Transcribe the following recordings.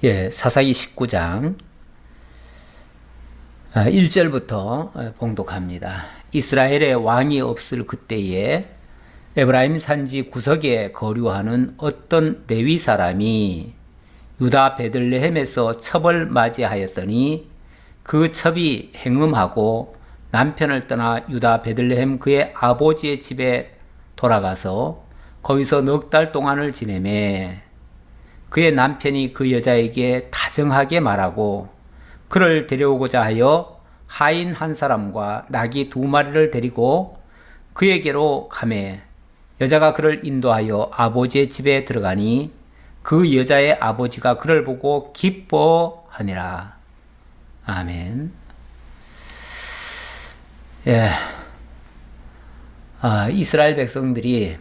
사사기 19장 1절부터 봉독합니다. 이스라엘의 왕이 없을 그때에 에브라임 산지 구석에 거류하는 어떤 레위 사람이 유다 베들레헴에서 첩을 맞이하였더니 그 첩이 행음하고 남편을 떠나 유다 베들레헴 그의 아버지의 집에 돌아가서 거기서 넉 달 동안을 지내매 그의 남편이 그 여자에게 다정하게 말하고 그를 데려오고자 하여 하인 한 사람과 나귀 2마리를 데리고 그에게로 가매 여자가 그를 인도하여 아버지의 집에 들어가니 그 여자의 아버지가 그를 보고 기뻐하니라. 아멘. 이스라엘 백성들이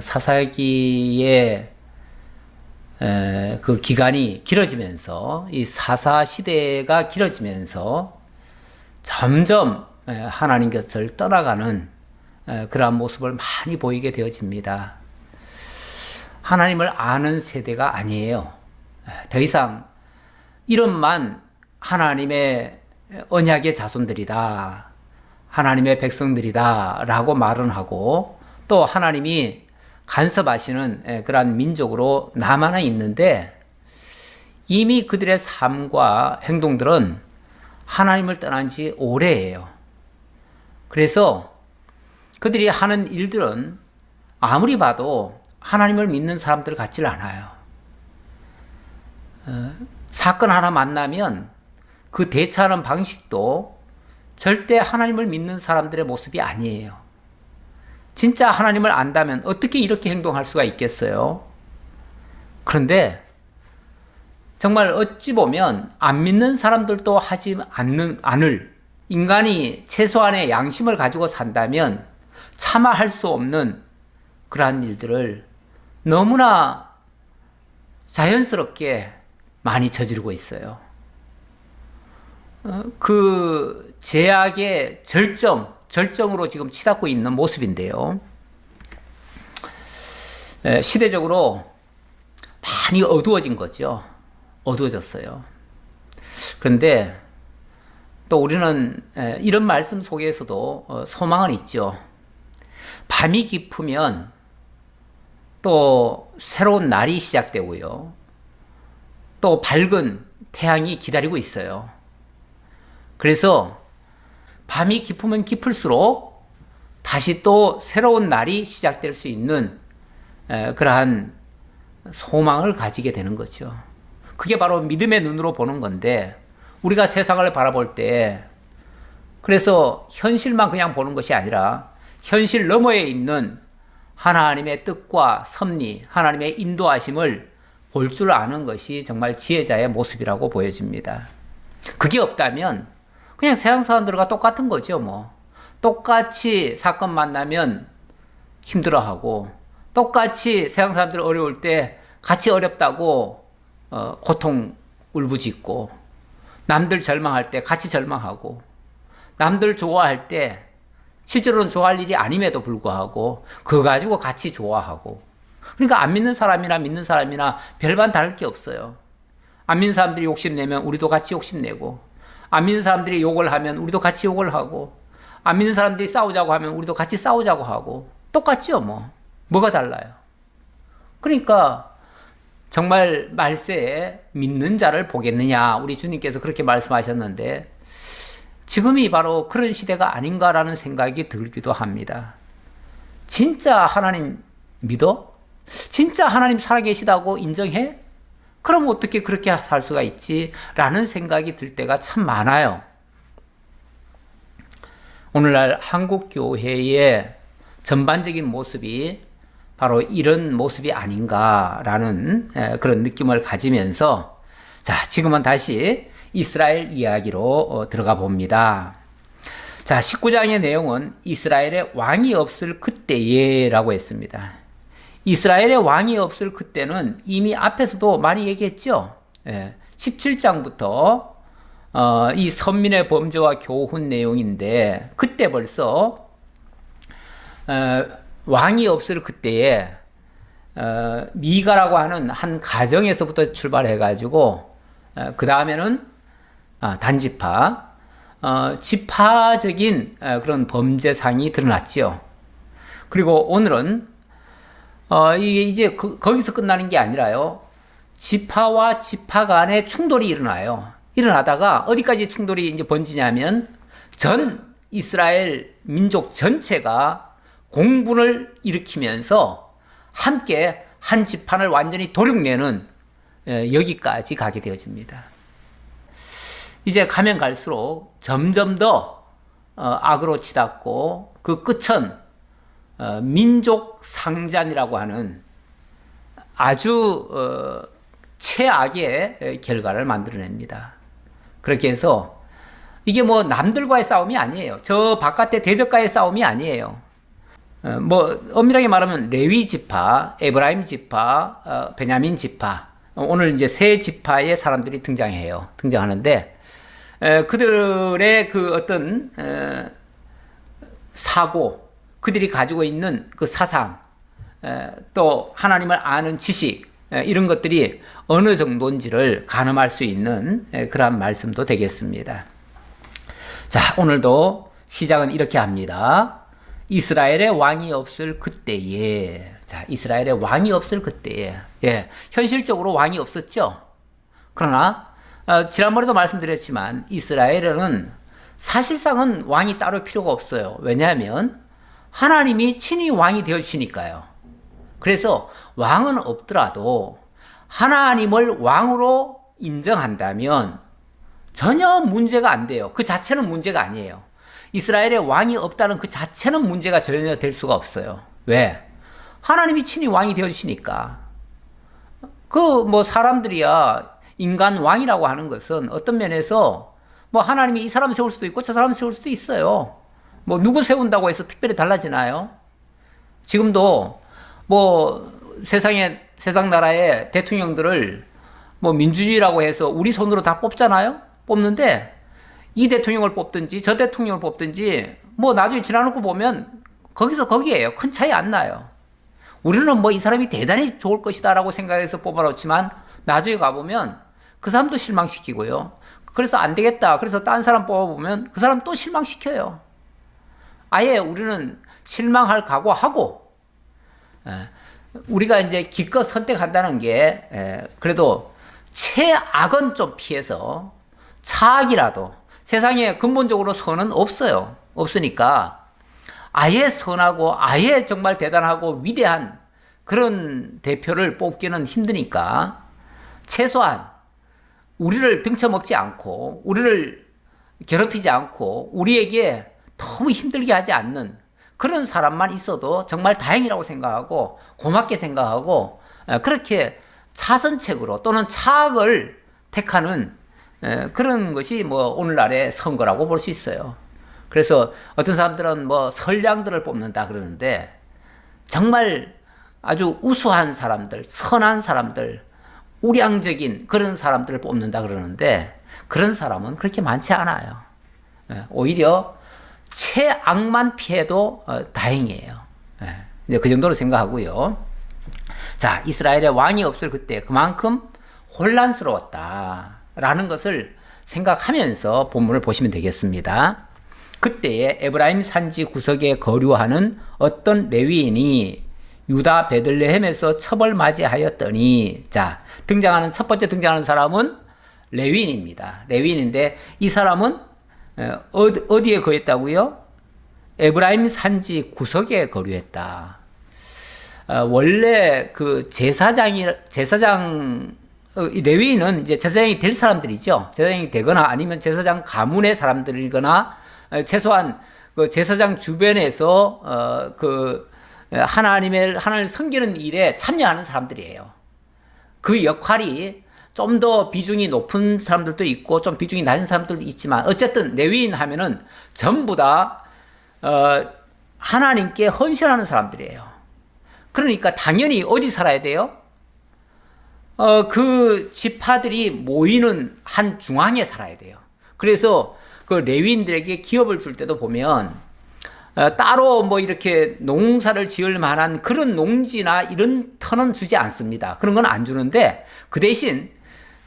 사사기의 그 기간이 길어지면서 이 사사 시대가 길어지면서 점점 하나님 곁을 떠나가는 그러한 모습을 많이 보이게 되어집니다. 하나님을 아는 세대가 아니에요. 더 이상 이름만 하나님의 언약의 자손들이다, 하나님의 백성들이다 라고 말은 하고 또 하나님이 간섭하시는 그러한 민족으로 남아나 있는데 이미 그들의 삶과 행동들은 하나님을 떠난 지 오래예요. 그래서 그들이 하는 일들은 아무리 봐도 하나님을 믿는 사람들 같질 않아요. 사건 하나 만나면 그 대처하는 방식도 절대 하나님을 믿는 사람들의 모습이 아니에요. 진짜 하나님을 안다면 어떻게 이렇게 행동할 수가 있겠어요? 그런데 정말 어찌 보면 안 믿는 사람들도 하지 않을 인간이 최소한의 양심을 가지고 산다면 차마 할 수 없는 그러한 일들을 너무나 자연스럽게 많이 저지르고 있어요. 그 죄악의 절정으로 지금 치닫고 있는 모습인데요. 시대적으로 많이 어두워진 거죠. 어두워졌어요. 그런데 또 우리는 이런 말씀 속에서도 소망은 있죠. 밤이 깊으면 또 새로운 날이 시작되고요. 또 밝은 태양이 기다리고 있어요. 그래서 밤이 깊으면 깊을수록 다시 또 새로운 날이 시작될 수 있는 그러한 소망을 가지게 되는 거죠. 그게 바로 믿음의 눈으로 보는 건데 우리가 세상을 바라볼 때 그래서 현실만 그냥 보는 것이 아니라 현실 너머에 있는 하나님의 뜻과 섭리, 하나님의 인도하심을 볼 줄 아는 것이 정말 지혜자의 모습이라고 보여집니다. 그게 없다면 그냥 세상 사람들과 똑같은 거죠, 뭐. 똑같이 사건 만나면 힘들어하고, 똑같이 세상 사람들 어려울 때 같이 어렵다고 고통 울부짖고, 남들 절망할 때 같이 절망하고, 남들 좋아할 때 실제로는 좋아할 일이 아님에도 불구하고 그거 가지고 같이 좋아하고. 그러니까 안 믿는 사람이나 믿는 사람이나 별반 다를 게 없어요. 안 믿는 사람들이 욕심내면 우리도 같이 욕심내고, 안 믿는 사람들이 욕을 하면 우리도 같이 욕을 하고, 안 믿는 사람들이 싸우자고 하면 우리도 같이 싸우자고 하고, 똑같죠, 뭐. 뭐가 달라요? 그러니까 정말 말세에 믿는 자를 보겠느냐, 우리 주님께서 그렇게 말씀하셨는데 지금이 바로 그런 시대가 아닌가라는 생각이 들기도 합니다. 진짜 하나님 믿어? 진짜 하나님 살아계시다고 인정해? 그럼 어떻게 그렇게 살 수가 있지? 라는 생각이 들 때가 참 많아요. 오늘날 한국교회의 전반적인 모습이 바로 이런 모습이 아닌가라는 그런 느낌을 가지면서 자, 지금은 다시 이스라엘 이야기로 들어가 봅니다. 자, 19장의 내용은 이스라엘의 왕이 없을 그때에 라고 했습니다. 이스라엘의 왕이 없을 그때는 이미 앞에서도 많이 얘기했죠. 17장부터 이 선민의 범죄와 교훈 내용인데 그때 벌써 왕이 없을 그때에 미가라고 하는 한 가정에서부터 출발해가지고 그 다음에는 단지파, 지파적인 그런 범죄상이 드러났지요. 그리고 오늘은 이게 이제 거기서 끝나는 게 아니라요. 지파와 지파 간의 충돌이 일어나요. 일어나다가 어디까지 충돌이 이제 번지냐면 전 이스라엘 민족 전체가 공분을 일으키면서 함께 한 지판을 완전히 도륙내는 여기까지 가게 되어집니다. 이제 가면 갈수록 점점 더 악으로 치닫고 그 끝은 민족 상잔이라고 하는 아주 최악의 결과를 만들어냅니다. 그렇게 해서 이게 뭐 남들과의 싸움이 아니에요. 저 바깥의 대적과의 싸움이 아니에요. 뭐 엄밀하게 말하면 레위 지파, 에브라임 지파, 베냐민 지파, 오늘 이제 세 지파의 사람들이 등장하는데 그들의 그 어떤 사고, 그들이 가지고 있는 그 사상, 또 하나님을 아는 지식, 이런 것들이 어느 정도인지를 가늠할 수 있는 그러한 말씀도 되겠습니다. 자, 오늘도 시작은 이렇게 합니다. 이스라엘의 왕이 없을 그때에. 자, 이스라엘의 왕이 없을 그때에. 예, 현실적으로 왕이 없었죠. 그러나 지난번에도 말씀드렸지만 이스라엘은 사실상은 왕이 따로 필요가 없어요. 왜냐하면 하나님이 친히 왕이 되어주시니까요. 그래서 왕은 없더라도 하나님을 왕으로 인정한다면 전혀 문제가 안 돼요. 그 자체는 문제가 아니에요. 이스라엘에 왕이 없다는 그 자체는 문제가 전혀 될 수가 없어요. 왜? 하나님이 친히 왕이 되어주시니까. 그 뭐 사람들이야 인간 왕이라고 하는 것은 어떤 면에서 뭐 하나님이 이 사람 세울 수도 있고 저 사람 세울 수도 있어요. 뭐 누구 세운다고 해서 특별히 달라지나요? 지금도 뭐 세상 나라의 대통령들을 뭐 민주주의라고 해서 우리 손으로 다 뽑잖아요? 뽑는데 이 대통령을 뽑든지 저 대통령을 뽑든지 뭐 나중에 지나놓고 보면 거기서 거기에요. 큰 차이 안 나요. 우리는 뭐 이 사람이 대단히 좋을 것이다라고 생각해서 뽑아놓지만 나중에 가보면 그 사람도 실망시키고요. 그래서 안 되겠다. 그래서 딴 사람 뽑아보면 그 사람 또 실망시켜요. 아예 우리는 실망할 각오하고 우리가 이제 기껏 선택한다는 게 그래도 최악은 좀 피해서 차악이라도 세상에 근본적으로 선은 없어요. 없으니까 아예 선하고 아예 정말 대단하고 위대한 그런 대표를 뽑기는 힘드니까 최소한 우리를 등쳐먹지 않고 우리를 괴롭히지 않고 우리에게 너무 힘들게 하지 않는 그런 사람만 있어도 정말 다행이라고 생각하고 고맙게 생각하고 그렇게 차선책으로 또는 차악을 택하는 그런 것이 뭐 오늘날의 선거라고 볼 수 있어요. 그래서 어떤 사람들은 뭐 선량들을 뽑는다 그러는데 정말 아주 우수한 사람들, 선한 사람들, 우량적인 그런 사람들을 뽑는다 그러는데 그런 사람은 그렇게 많지 않아요. 오히려 최악만 피해도 다행이에요. 이제 그 정도로 생각하고요. 자, 이스라엘의 왕이 없을 그때 그만큼 혼란스러웠다라는 것을 생각하면서 본문을 보시면 되겠습니다. 그때에 에브라임 산지 구석에 거류하는 어떤 레위인이 유다 베들레헴에서 첩을 맞이하였더니, 자, 첫 번째 등장하는 사람은 레위인입니다. 레위인인데 이 사람은 어디에 거했다고요? 에브라임 산지 구석에 거류했다. 원래 그 레위인은 이제 제사장이 될 사람들이죠. 제사장이 되거나 아니면 제사장 가문의 사람들이거나 최소한 그 제사장 주변에서 하나님을 섬기는 일에 참여하는 사람들이에요. 그 역할이 좀 더 비중이 높은 사람들도 있고 좀 비중이 낮은 사람들도 있지만 어쨌든 레위인 하면은 전부 다 하나님께 헌신하는 사람들이에요. 그러니까 당연히 어디 살아야 돼요? 그 지파들이 모이는 한 중앙에 살아야 돼요. 그래서 그 레위인들에게 기업을 줄 때도 보면 따로 뭐 이렇게 농사를 지을 만한 그런 농지나 이런 터는 주지 않습니다. 그런 건 안 주는데 그 대신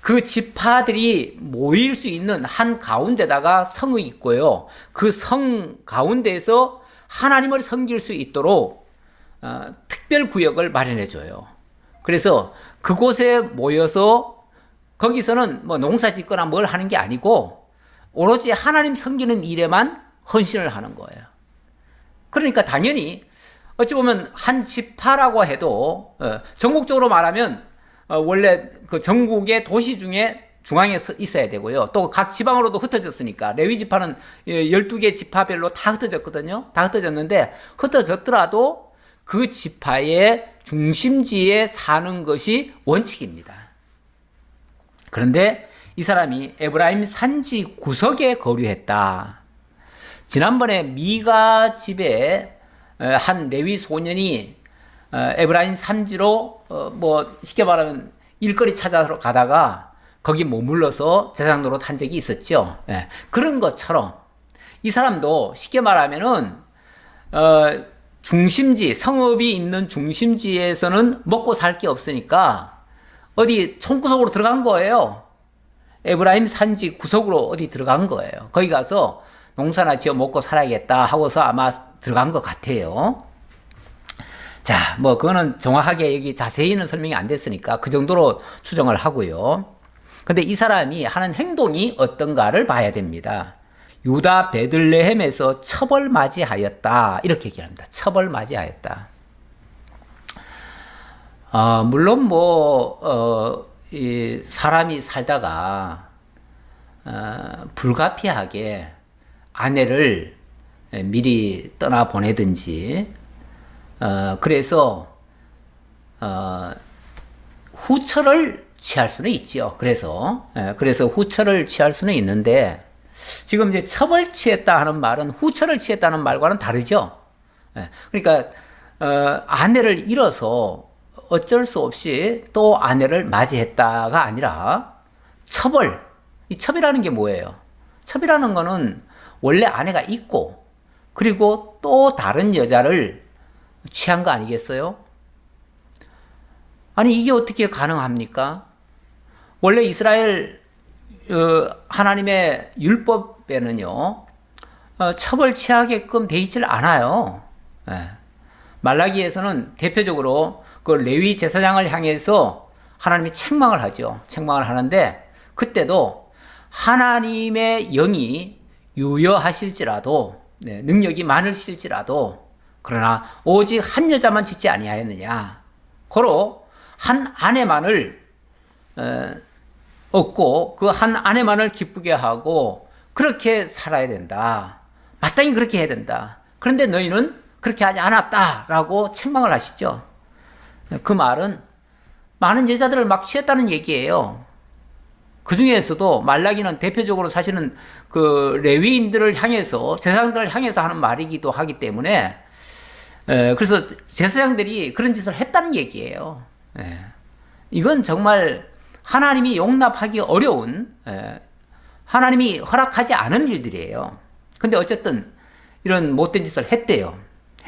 그 지파들이 모일 수 있는 한 가운데다가 성이 있고요. 그 성 가운데에서 하나님을 섬길 수 있도록 특별 구역을 마련해 줘요. 그래서 그곳에 모여서 거기서는 뭐 농사 짓거나 뭘 하는 게 아니고 오로지 하나님 섬기는 일에만 헌신을 하는 거예요. 그러니까 당연히 어찌 보면 한 지파라고 해도 전국적으로 말하면 원래 그 전국의 도시 중에 중앙에 있어야 되고요. 또 각 지방으로도 흩어졌으니까 레위 지파는 12개 지파별로 다 흩어졌거든요. 다 흩어졌는데 흩어졌더라도 그 지파의 중심지에 사는 것이 원칙입니다. 그런데 이 사람이 에브라임 산지 구석에 거류했다. 지난번에 미가 집에 한 레위 소년이 에브라임 산지로 뭐 쉽게 말하면 일거리 찾아서 가다가 거기 머물러서 제사장 노릇한 적이 있었죠. 그런 것처럼 이 사람도 쉽게 말하면은 중심지, 성읍이 있는 중심지에서는 먹고 살 게 없으니까 어디 총구석으로 들어간 거예요. 에브라임 산지 구석으로 어디 들어간 거예요. 거기 가서 농사나 지어 먹고 살아야겠다 하고서 아마 들어간 것 같아요. 자, 뭐 그거는 정확하게 여기 자세히는 설명이 안 됐으니까 그 정도로 추정을 하고요. 근데 이 사람이 하는 행동이 어떤가를 봐야 됩니다. 유다 베들레헴에서 첩을 맞이하였다. 이렇게 얘기합니다. 첩을 맞이하였다. 물론 이 사람이 살다가 불가피하게 아내를 미리 떠나 보내든지 그래서 후처를 취할 수는 있지요. 그래서 후처를 취할 수는 있는데 지금 이제 첩을 취했다 하는 말은 후처를 취했다는 말과는 다르죠. 그러니까 아내를 잃어서 어쩔 수 없이 또 아내를 맞이했다가 아니라 이 첩이라는 게 뭐예요? 첩이라는 거는 원래 아내가 있고 그리고 또 다른 여자를 취한 거 아니겠어요? 아니 이게 어떻게 가능합니까? 원래 이스라엘 하나님의 율법에는요 첩을 취하게끔 돼 있질 않아요. 말라기에서는 대표적으로 그 레위 제사장을 향해서 하나님이 책망을 하죠. 책망을 하는데 그때도 하나님의 영이 유여하실지라도 능력이 많으실지라도 그러나 오직 한 여자만 짓지 아니하였느냐. 고로 한 아내만을 얻고 그 한 아내만을 기쁘게 하고 그렇게 살아야 된다. 마땅히 그렇게 해야 된다. 그런데 너희는 그렇게 하지 않았다라고 책망을 하시죠. 그 말은 많은 여자들을 막 취했다는 얘기예요. 그 중에서도 말라기는 대표적으로 사실은 그 레위인들을 향해서 제사장들을 향해서 하는 말이기도 하기 때문에 그래서 제사장들이 그런 짓을 했다는 얘기예요. 이건 정말 하나님이 용납하기 어려운 하나님이 허락하지 않은 일들이에요. 근데 어쨌든 이런 못된 짓을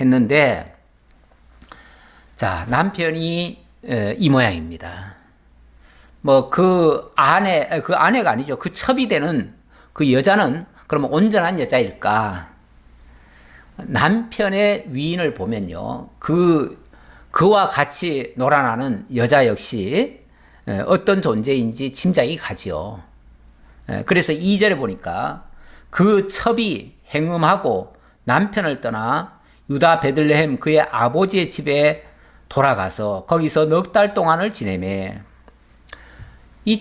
했는데 자 남편이 이 모양입니다. 뭐 그 아내가 아니죠. 그 첩이 되는 그 여자는 그러면 온전한 여자일까? 남편의 위인을 보면요. 그와 같이 놀아나는 여자 역시 어떤 존재인지 짐작이 가죠. 그래서 2절에 보니까 그 첩이 행음하고 남편을 떠나 유다 베들레헴 그의 아버지의 집에 돌아가서 거기서 넉 달 동안을 지내매 이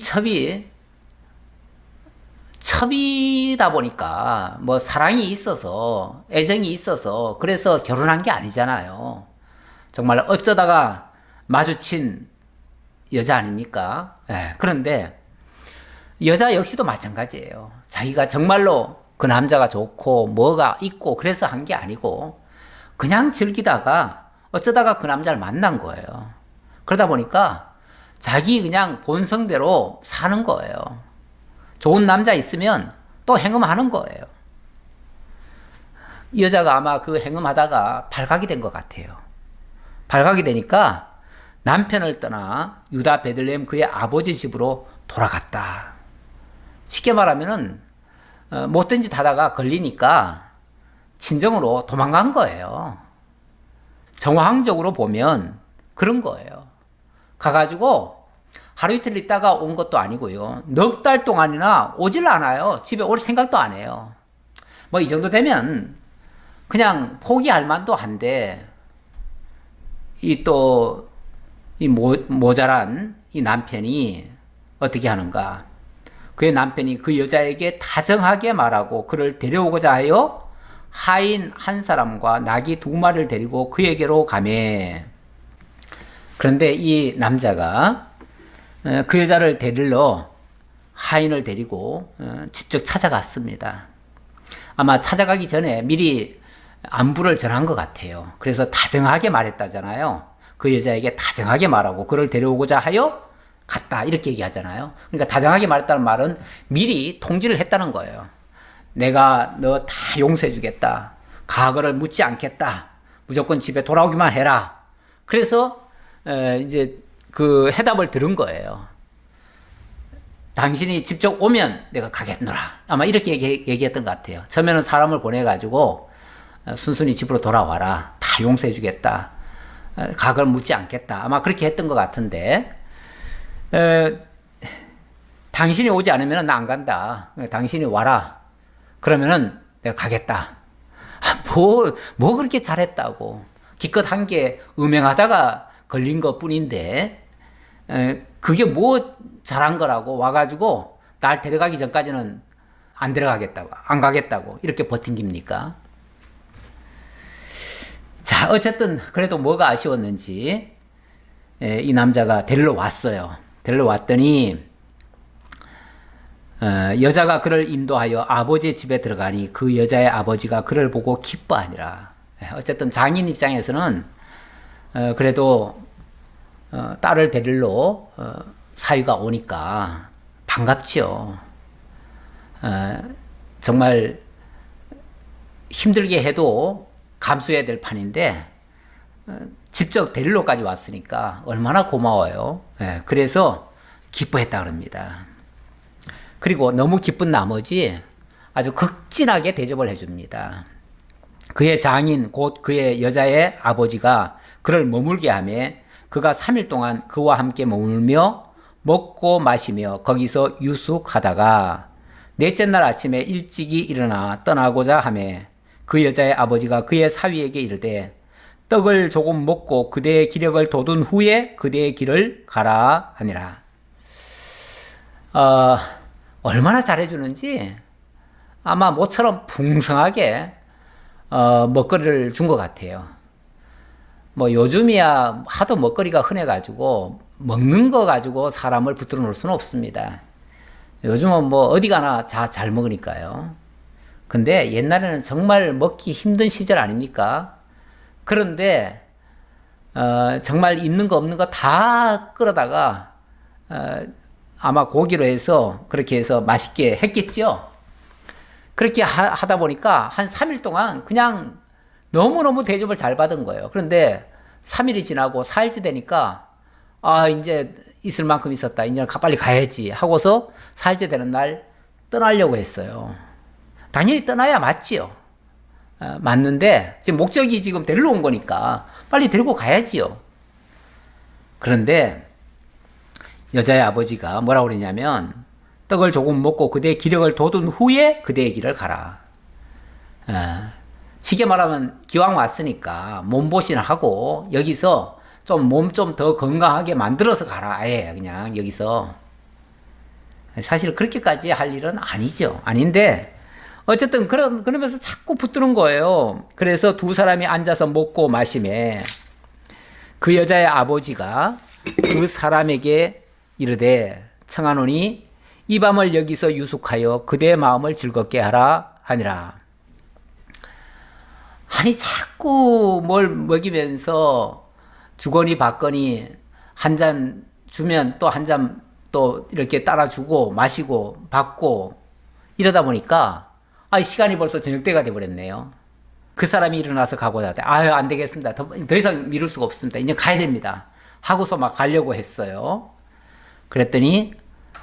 첩이다 보니까 뭐 사랑이 있어서 애정이 있어서 그래서 결혼한 게 아니잖아요. 정말 어쩌다가 마주친 여자 아닙니까? 그런데 여자 역시도 마찬가지예요. 자기가 정말로 그 남자가 좋고 뭐가 있고 그래서 한 게 아니고 그냥 즐기다가 어쩌다가 그 남자를 만난 거예요. 그러다 보니까 자기 그냥 본성대로 사는 거예요. 좋은 남자 있으면 또 행음하는 거예요. 이 여자가 아마 그 행음하다가 발각이 된 것 같아요. 발각이 되니까 남편을 떠나 유다 베들레헴 그의 아버지 집으로 돌아갔다. 쉽게 말하면은 못된 짓 하다가 걸리니까 친정으로 도망간 거예요. 정황적으로 보면 그런 거예요. 가가지고 하루 이틀 있다가 온 것도 아니고요. 넉 달 동안이나 오질 않아요. 집에 올 생각도 안 해요. 뭐 이 정도 되면 그냥 포기할 만도 한데 이 모자란 이 남편이 어떻게 하는가? 그의 남편이 그 여자에게 다정하게 말하고 그를 데려오고자 하여 하인 한 사람과 나귀 2마리를 데리고 그에게로 가매. 그런데 이 남자가 그 여자를 데리러 하인을 데리고 직접 찾아갔습니다. 아마 찾아가기 전에 미리 안부를 전한 것 같아요. 그래서 다정하게 말했다잖아요. 그 여자에게 다정하게 말하고 그를 데려오고자 하여 갔다 이렇게 얘기하잖아요. 그러니까 다정하게 말했다는 말은 미리 통지를 했다는 거예요. 내가 너 다 용서해 주겠다. 과거를 묻지 않겠다. 무조건 집에 돌아오기만 해라. 그래서 이제 그 해답을 들은 거예요. 당신이 직접 오면 내가 가겠노라. 아마 이렇게 얘기했던 것 같아요. 처음에는 사람을 보내가지고 순순히 집으로 돌아와라. 다 용서해 주겠다. 과거를 묻지 않겠다. 아마 그렇게 했던 것 같은데 당신이 오지 않으면 나 안 간다. 당신이 와라. 그러면은 내가 가겠다. 뭐 그렇게 잘했다고. 기껏 한 게 음행하다가 걸린 것 뿐인데 그게 뭐 잘한 거라고 와가지고 날 데려가기 전까지는 안 데려가겠다고, 안 가겠다고 이렇게 버틴깁니까? 자, 어쨌든 그래도 뭐가 아쉬웠는지 이 남자가 데리러 왔어요. 데리러 왔더니 여자가 그를 인도하여 아버지의 집에 들어가니 그 여자의 아버지가 그를 보고 기뻐하니라. 어쨌든 장인 입장에서는 그래도 딸을 데리러 사위가 오니까 반갑지요. 정말 힘들게 해도 감수해야 될 판인데 직접 데리러까지 왔으니까 얼마나 고마워요. 그래서 기뻐했다 그럽니다. 그리고 너무 기쁜 나머지 아주 극진하게 대접을 해줍니다. 그의 장인 곧 그의 여자의 아버지가 그를 머물게 하며 그가 3일 동안 그와 함께 머물며 먹고 마시며 거기서 유숙하다가 넷째 날 아침에 일찍이 일어나 떠나고자 하며 그 여자의 아버지가 그의 사위에게 이르되 떡을 조금 먹고 그대의 기력을 돋운 후에 그대의 길을 가라 하니라. 얼마나 잘해주는지 아마 모처럼 풍성하게 먹거리를 준 것 같아요. 뭐 요즘이야 하도 먹거리가 흔해가지고 먹는 거 가지고 사람을 붙들어 놓을 수는 없습니다. 요즘은 뭐 어디 가나 잘 먹으니까요. 근데 옛날에는 정말 먹기 힘든 시절 아닙니까? 그런데 정말 있는 거 없는 거 다 끌어다가 아마 고기로 해서 그렇게 해서 맛있게 했겠죠. 그렇게 하다 보니까 한 3일 동안 그냥 너무너무 대접을 잘 받은 거예요. 그런데 3일이 지나고 4일째 되니까 이제 있을 만큼 있었다. 이제 빨리 가야지 하고서 4일째 되는 날 떠나려고 했어요. 당연히 떠나야 맞지요. 맞는데 지금 목적이 지금 데리러 온 거니까 빨리 데리고 가야지요. 그런데 여자의 아버지가 뭐라고 그러냐면 떡을 조금 먹고 그대의 기력을 돋운 후에 그대의 길을 가라. 쉽게 말하면 기왕 왔으니까 몸보신을 하고 여기서 좀 몸 좀 더 건강하게 만들어서 가라. 아예 그냥 여기서. 사실 그렇게까지 할 일은 아니죠. 아닌데 어쨌든 그러면서 자꾸 붙드는 거예요. 그래서 두 사람이 앉아서 먹고 마시매 그 여자의 아버지가 그 사람에게 이르되 청하노니 이 밤을 여기서 유숙하여 그대의 마음을 즐겁게 하라 하니라. 아니 자꾸 뭘 먹이면서 주거니 받거니 한 잔 주면 또 한 잔 또 이렇게 따라주고 마시고 받고 이러다 보니까 시간이 벌써 저녁 때가 돼버렸네요. 그 사람이 일어나서 가고자 하되, 아유, 안 되겠습니다. 더 이상 미룰 수가 없습니다. 이제 가야 됩니다. 하고서 막 가려고 했어요. 그랬더니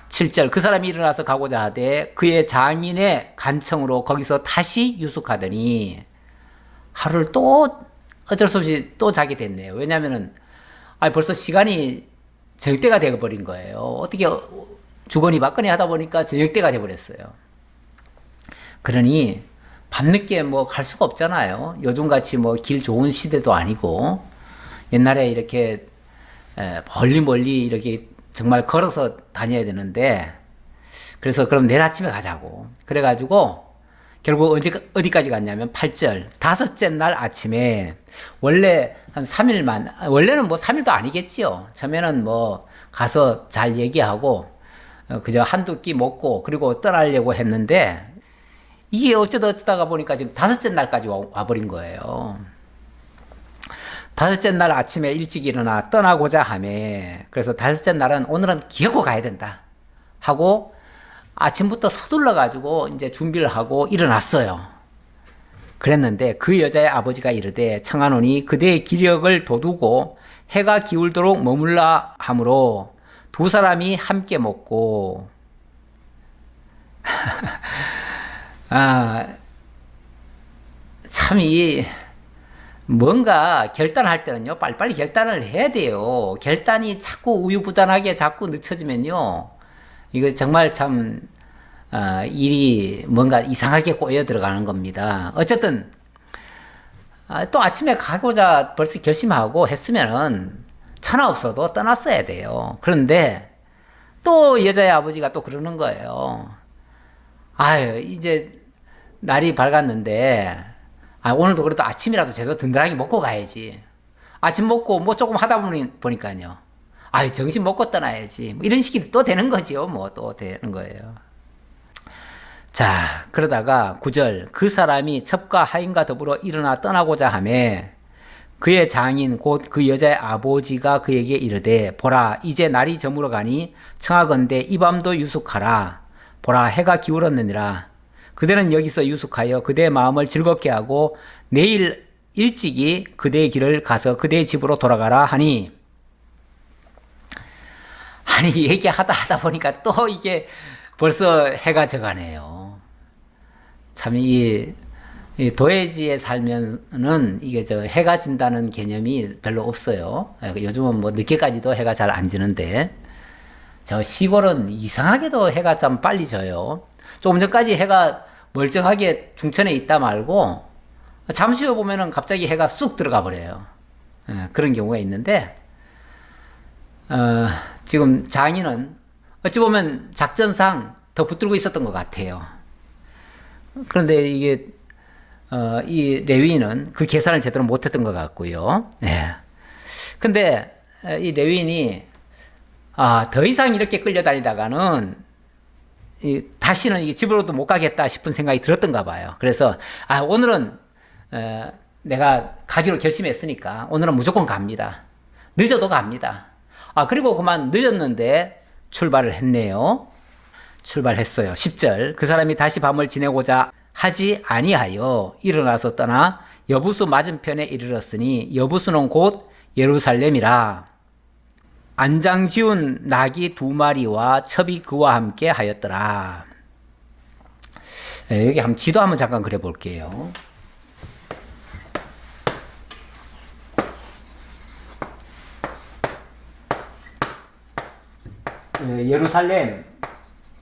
7절, 그 사람이 일어나서 가고자 하되 그의 장인의 간청으로 거기서 다시 유숙하더니 하루를 또 어쩔 수 없이 또 자게 됐네요. 왜냐면은 벌써 시간이 저녁때가 되어버린 거예요. 어떻게 주거니 받거니 하다 보니까 저녁때가 돼버렸어요. 그러니 밤늦게 뭐 갈 수가 없잖아요. 요즘같이 뭐 길 좋은 시대도 아니고 옛날에 이렇게 멀리 이렇게 정말 걸어서 다녀야 되는데, 그래서 그럼 내일 아침에 가자고. 그래가지고 결국 어디까지 갔냐면 8절, 다섯째 날 아침에, 원래 한 3일만, 원래는 뭐 3일도 아니겠지요. 처음에는 뭐 가서 잘 얘기하고 그저 한두 끼 먹고 그리고 떠나려고 했는데, 이게 어쩌다가 보니까 지금 다섯째 날까지 와버린 거예요. 다섯째 날 아침에 일찍 일어나 떠나고자 하매, 그래서 다섯째 날은 오늘은 기어코 가야 된다 하고 아침부터 서둘러 가지고 이제 준비를 하고 일어났어요. 그랬는데 그 여자의 아버지가 이르되 청하노니 그대의 기력을 돋우고 해가 기울도록 머물라 하므로 두 사람이 함께 먹고 참 뭔가 결단할 때는요, 빨리빨리 결단을 해야 돼요. 결단이 자꾸 우유부단하게 자꾸 늦춰지면요, 이거 정말 참, 일이 뭔가 이상하게 꼬여 들어가는 겁니다. 어쨌든, 또 아침에 가고자 벌써 결심하고 했으면은, 천하 없어도 떠났어야 돼요. 그런데, 또 여자의 아버지가 또 그러는 거예요. 아유, 이제, 날이 밝았는데, 오늘도 그래도 아침이라도 제대로 든든하게 먹고 가야지. 아침 먹고 뭐 조금 하다 보니까요. 정신 먹고 떠나야지. 뭐 이런 식이 또 되는 거죠. 뭐 또 되는 거예요. 자, 그러다가 9절, 그 사람이 첩과 하인과 더불어 일어나 떠나고자 하매 그의 장인 곧 그 여자의 아버지가 그에게 이르되 보라, 이제 날이 저물어 가니 청하건대 이 밤도 유숙하라. 보라, 해가 기울었느니라. 그대는 여기서 유숙하여 그대의 마음을 즐겁게 하고 내일 일찍이 그대의 길을 가서 그대의 집으로 돌아가라 하니, 얘기하다 보니까 또 이게 벌써 해가 져가네요. 참 이 도회지에 살면은 이게 해가 진다는 개념이 별로 없어요. 요즘은 뭐 늦게까지도 해가 잘 안 지는데, 저 시골은 이상하게도 해가 참 빨리 져요. 조금 전까지 해가 멀쩡하게 중천에 있다 말고 잠시 후 보면은 갑자기 해가 쑥 들어가 버려요. 그런 경우가 있는데, 지금 장인은 어찌 보면 작전상 더 붙들고 있었던 것 같아요. 그런데 이게 이 레위인은 그 계산을 제대로 못했던 것 같고요. 근데 이 레위인이 더 이상 이렇게 끌려다니다가는 다시는 집으로도 못 가겠다 싶은 생각이 들었던가 봐요. 그래서 오늘은 내가 가기로 결심했으니까 오늘은 무조건 갑니다. 늦어도 갑니다. 그리고 그만 늦었는데 출발을 했네요. 출발했어요. 10절, 그 사람이 다시 밤을 지내고자 하지 아니하여 일어나서 떠나 여부수 맞은편에 이르렀으니 여부수는 곧 예루살렘이라. 안장 지운 낙이 2마리와 첩이 그와 함께 하였더라. 여기 지도 한번 잠깐 그려볼게요.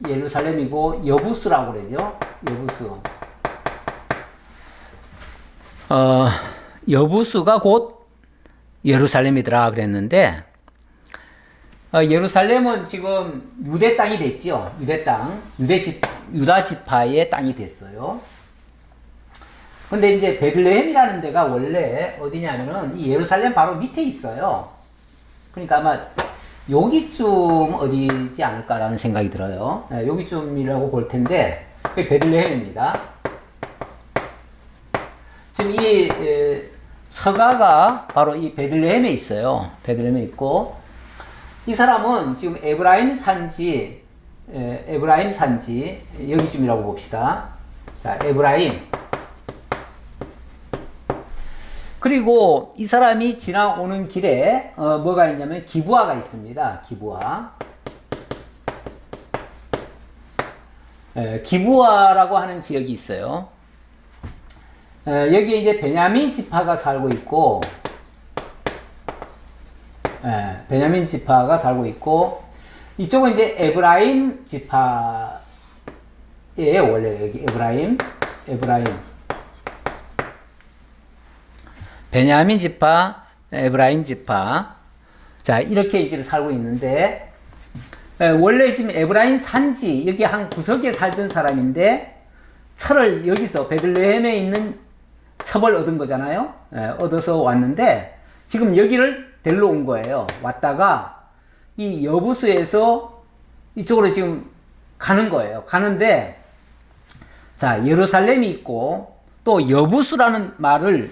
예루살렘이고 여부수라고 그러죠. 여부수. 여부수가 곧 예루살렘이더라 그랬는데, 예루살렘은 지금 유대 땅이 됐죠. 유대 땅. 유다 지파의 땅이 됐어요. 근데 이제 베들레헴이라는 데가 원래 어디냐면은 이 예루살렘 바로 밑에 있어요. 그러니까 아마 여기쯤 어디지 않을까라는 생각이 들어요. 여기쯤이라고 볼 텐데, 그게 베들레헴입니다. 지금 이 서가가 바로 이 베들레헴에 있어요. 베들레헴에 있고, 이 사람은 지금 에브라임 산지 여기쯤이라고 봅시다. 자, 에브라임. 그리고 이 사람이 지나오는 길에 뭐가 있냐면 기브아가 있습니다. 기브아. 기브아라고 하는 지역이 있어요. 여기에 이제 베냐민 지파가 살고 있고, 베냐민 지파가 살고 있고, 이쪽은 이제 에브라임 지파예요. 원래 여기 에브라임. 베냐민 지파, 에브라임 지파. 자, 이렇게 이제 살고 있는데, 원래 지금 에브라임 산지, 여기 한 구석에 살던 사람인데, 철을 여기서 베들레헴에 있는 첩을 얻은 거잖아요. 얻어서 왔는데, 지금 여기를 데리러 온 거예요. 왔다가, 이 여부수에서 이쪽으로 지금 가는 거예요. 가는데, 자, 예루살렘이 있고, 또 여부수라는 말을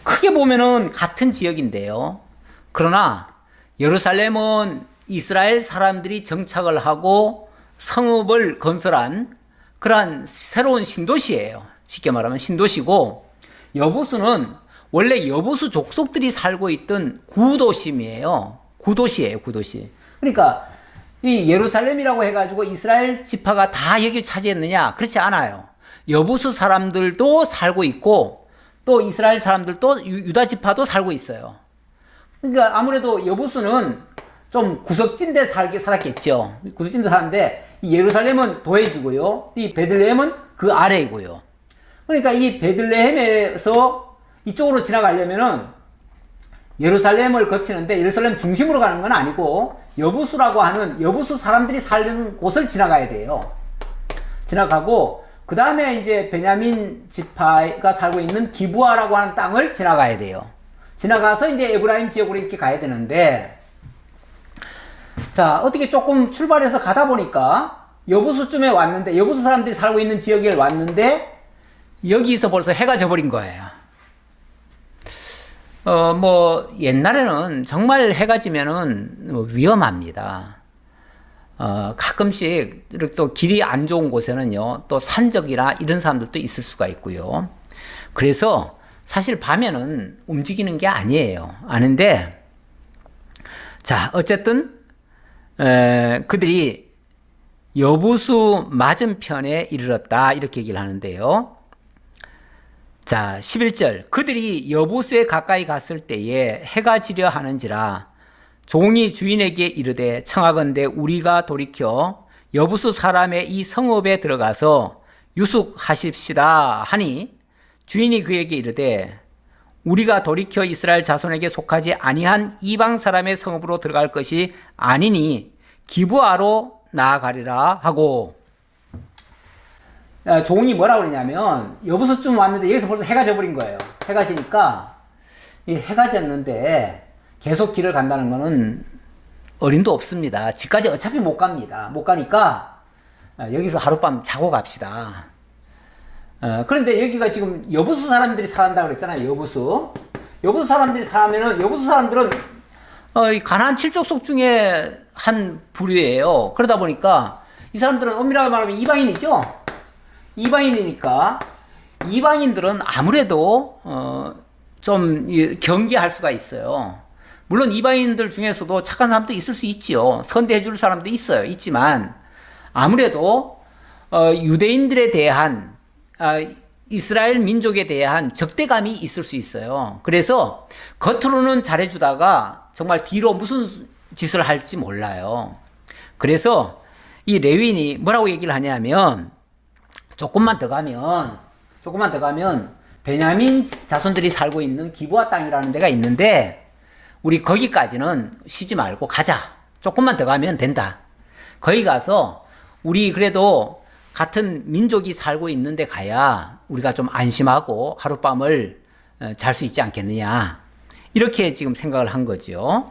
크게 보면은 같은 지역인데요. 그러나 예루살렘은 이스라엘 사람들이 정착을 하고 성읍을 건설한 그러한 새로운 신도시예요. 쉽게 말하면 신도시고, 여부수는 원래 여부수 족속들이 살고 있던 구도심이에요. 구도시예요, 구도시. 그러니까 이 예루살렘이라고 해가지고 이스라엘 지파가 다 여기를 차지했느냐? 그렇지 않아요. 여부수 사람들도 살고 있고, 또 이스라엘 사람들도 유다 지파도 살고 있어요. 그러니까 아무래도 여부수는 좀 구석진 데 살았겠죠. 구석진 데 사는데 이 예루살렘은 도해지고요. 이 베들레헴은 그 아래이고요. 그러니까 이 베들레헴에서 이쪽으로 지나가려면은 예루살렘을 거치는데 예루살렘 중심으로 가는 건 아니고 여부수라고 하는 여부수 사람들이 살는 곳을 지나가야 돼요. 지나가고 그 다음에 이제 베냐민 지파가 살고 있는 기브아라고 하는 땅을 지나가야 돼요. 지나가서 이제 에브라임 지역으로 이렇게 가야 되는데, 자, 어떻게 조금 출발해서 가다 보니까 여부수쯤에 왔는데, 여부수 사람들이 살고 있는 지역에 왔는데, 여기서 벌써 해가 져버린 거예요. 옛날에는 정말 해가 지면은 위험합니다. 가끔씩 이렇게 또 길이 안 좋은 곳에는요, 또 산적이나 이런 사람들도 있을 수가 있고요. 그래서 사실 밤에는 움직이는 게 아니에요. 아는데, 자, 어쨌든, 그들이 여부수 맞은편에 이르렀다. 이렇게 얘기를 하는데요. 자, 11절. 그들이 여부수에 가까이 갔을 때에 해가 지려 하는지라 종이 주인에게 이르되 청하건대 우리가 돌이켜 여부수 사람의 이 성읍에 들어가서 유숙하십시다 하니 주인이 그에게 이르되 우리가 돌이켜 이스라엘 자손에게 속하지 아니한 이방 사람의 성읍으로 들어갈 것이 아니니 기브아로 나아가리라 하고, 종이 뭐라고 그러냐면 여부수쯤 왔는데 여기서 벌써 해가 져버린 거예요. 해가 지니까 이 해가 졌는데 계속 길을 간다는 거는 어림도 없습니다. 집까지 어차피 못 갑니다. 못 가니까 여기서 하룻밤 자고 갑시다. 그런데 여기가 지금 여부수 사람들이 살았다고 그랬잖아요. 여부수 사람들이 살면은 여부수 사람들은 가나안 7족속 중에 한 부류예요. 그러다 보니까 이 사람들은 엄밀하게 말하면 이방인이죠. 이방인이니까 이방인들은 아무래도 좀 경계할 수가 있어요. 물론 이방인들 중에서도 착한 사람도 있을 수 있지요. 선대해 줄 사람도 있어요. 있지만 아무래도 유대인들에 대한 이스라엘 민족에 대한 적대감이 있을 수 있어요. 그래서 겉으로는 잘해주다가 정말 뒤로 무슨 짓을 할지 몰라요. 그래서 이 레위인이 뭐라고 얘기를 하냐면 조금만 더 가면 베냐민 자손들이 살고 있는 기브아 땅이라는 데가 있는데 우리 거기까지는 쉬지 말고 가자. 조금만 더 가면 된다. 거기 가서 우리 그래도 같은 민족이 살고 있는데 가야 우리가 좀 안심하고 하룻밤을 잘 수 있지 않겠느냐. 이렇게 지금 생각을 한 거죠.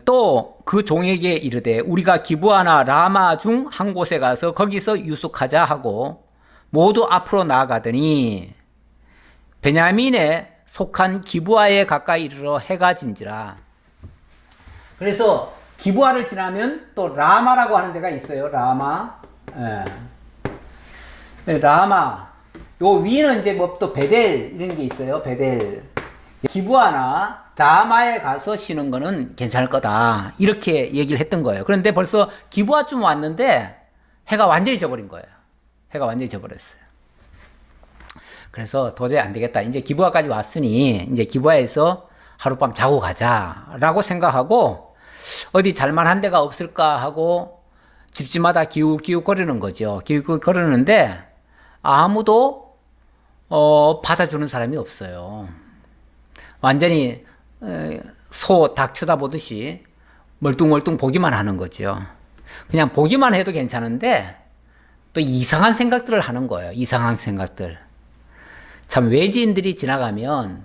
또 그 종에게 이르되 우리가 기브아나 라마 중 한 곳에 가서 거기서 유숙하자 하고 모두 앞으로 나아가더니 베냐민에 속한 기브아에 가까이 이르러 해가 진지라. 그래서 기브아를 지나면 또 라마라고 하는 데가 있어요. 라마. 라마. 요 위는 이제 뭐 또 베델 이런 게 있어요. 베델. 기부아나 라마에 가서 쉬는 거는 괜찮을 거다. 이렇게 얘기를 했던 거예요. 그런데 벌써 기부아쯤 왔는데 해가 완전히 져버린 거예요. 해가 완전히 져버렸어요. 그래서 도저히 안 되겠다. 이제 기부아까지 왔으니 이제 기부아에서 하룻밤 자고 가자라고 생각하고 어디 잘만한 데가 없을까 하고 집집마다 기웃기웃 거리는 거죠. 기웃기웃 거리는데 아무도 받아주는 사람이 없어요. 완전히 소, 닭 쳐다보듯이 멀뚱멀뚱 보기만 하는 거죠. 그냥 보기만 해도 괜찮은데 또 이상한 생각들을 하는 거예요. 이상한 생각들. 참 외지인들이 지나가면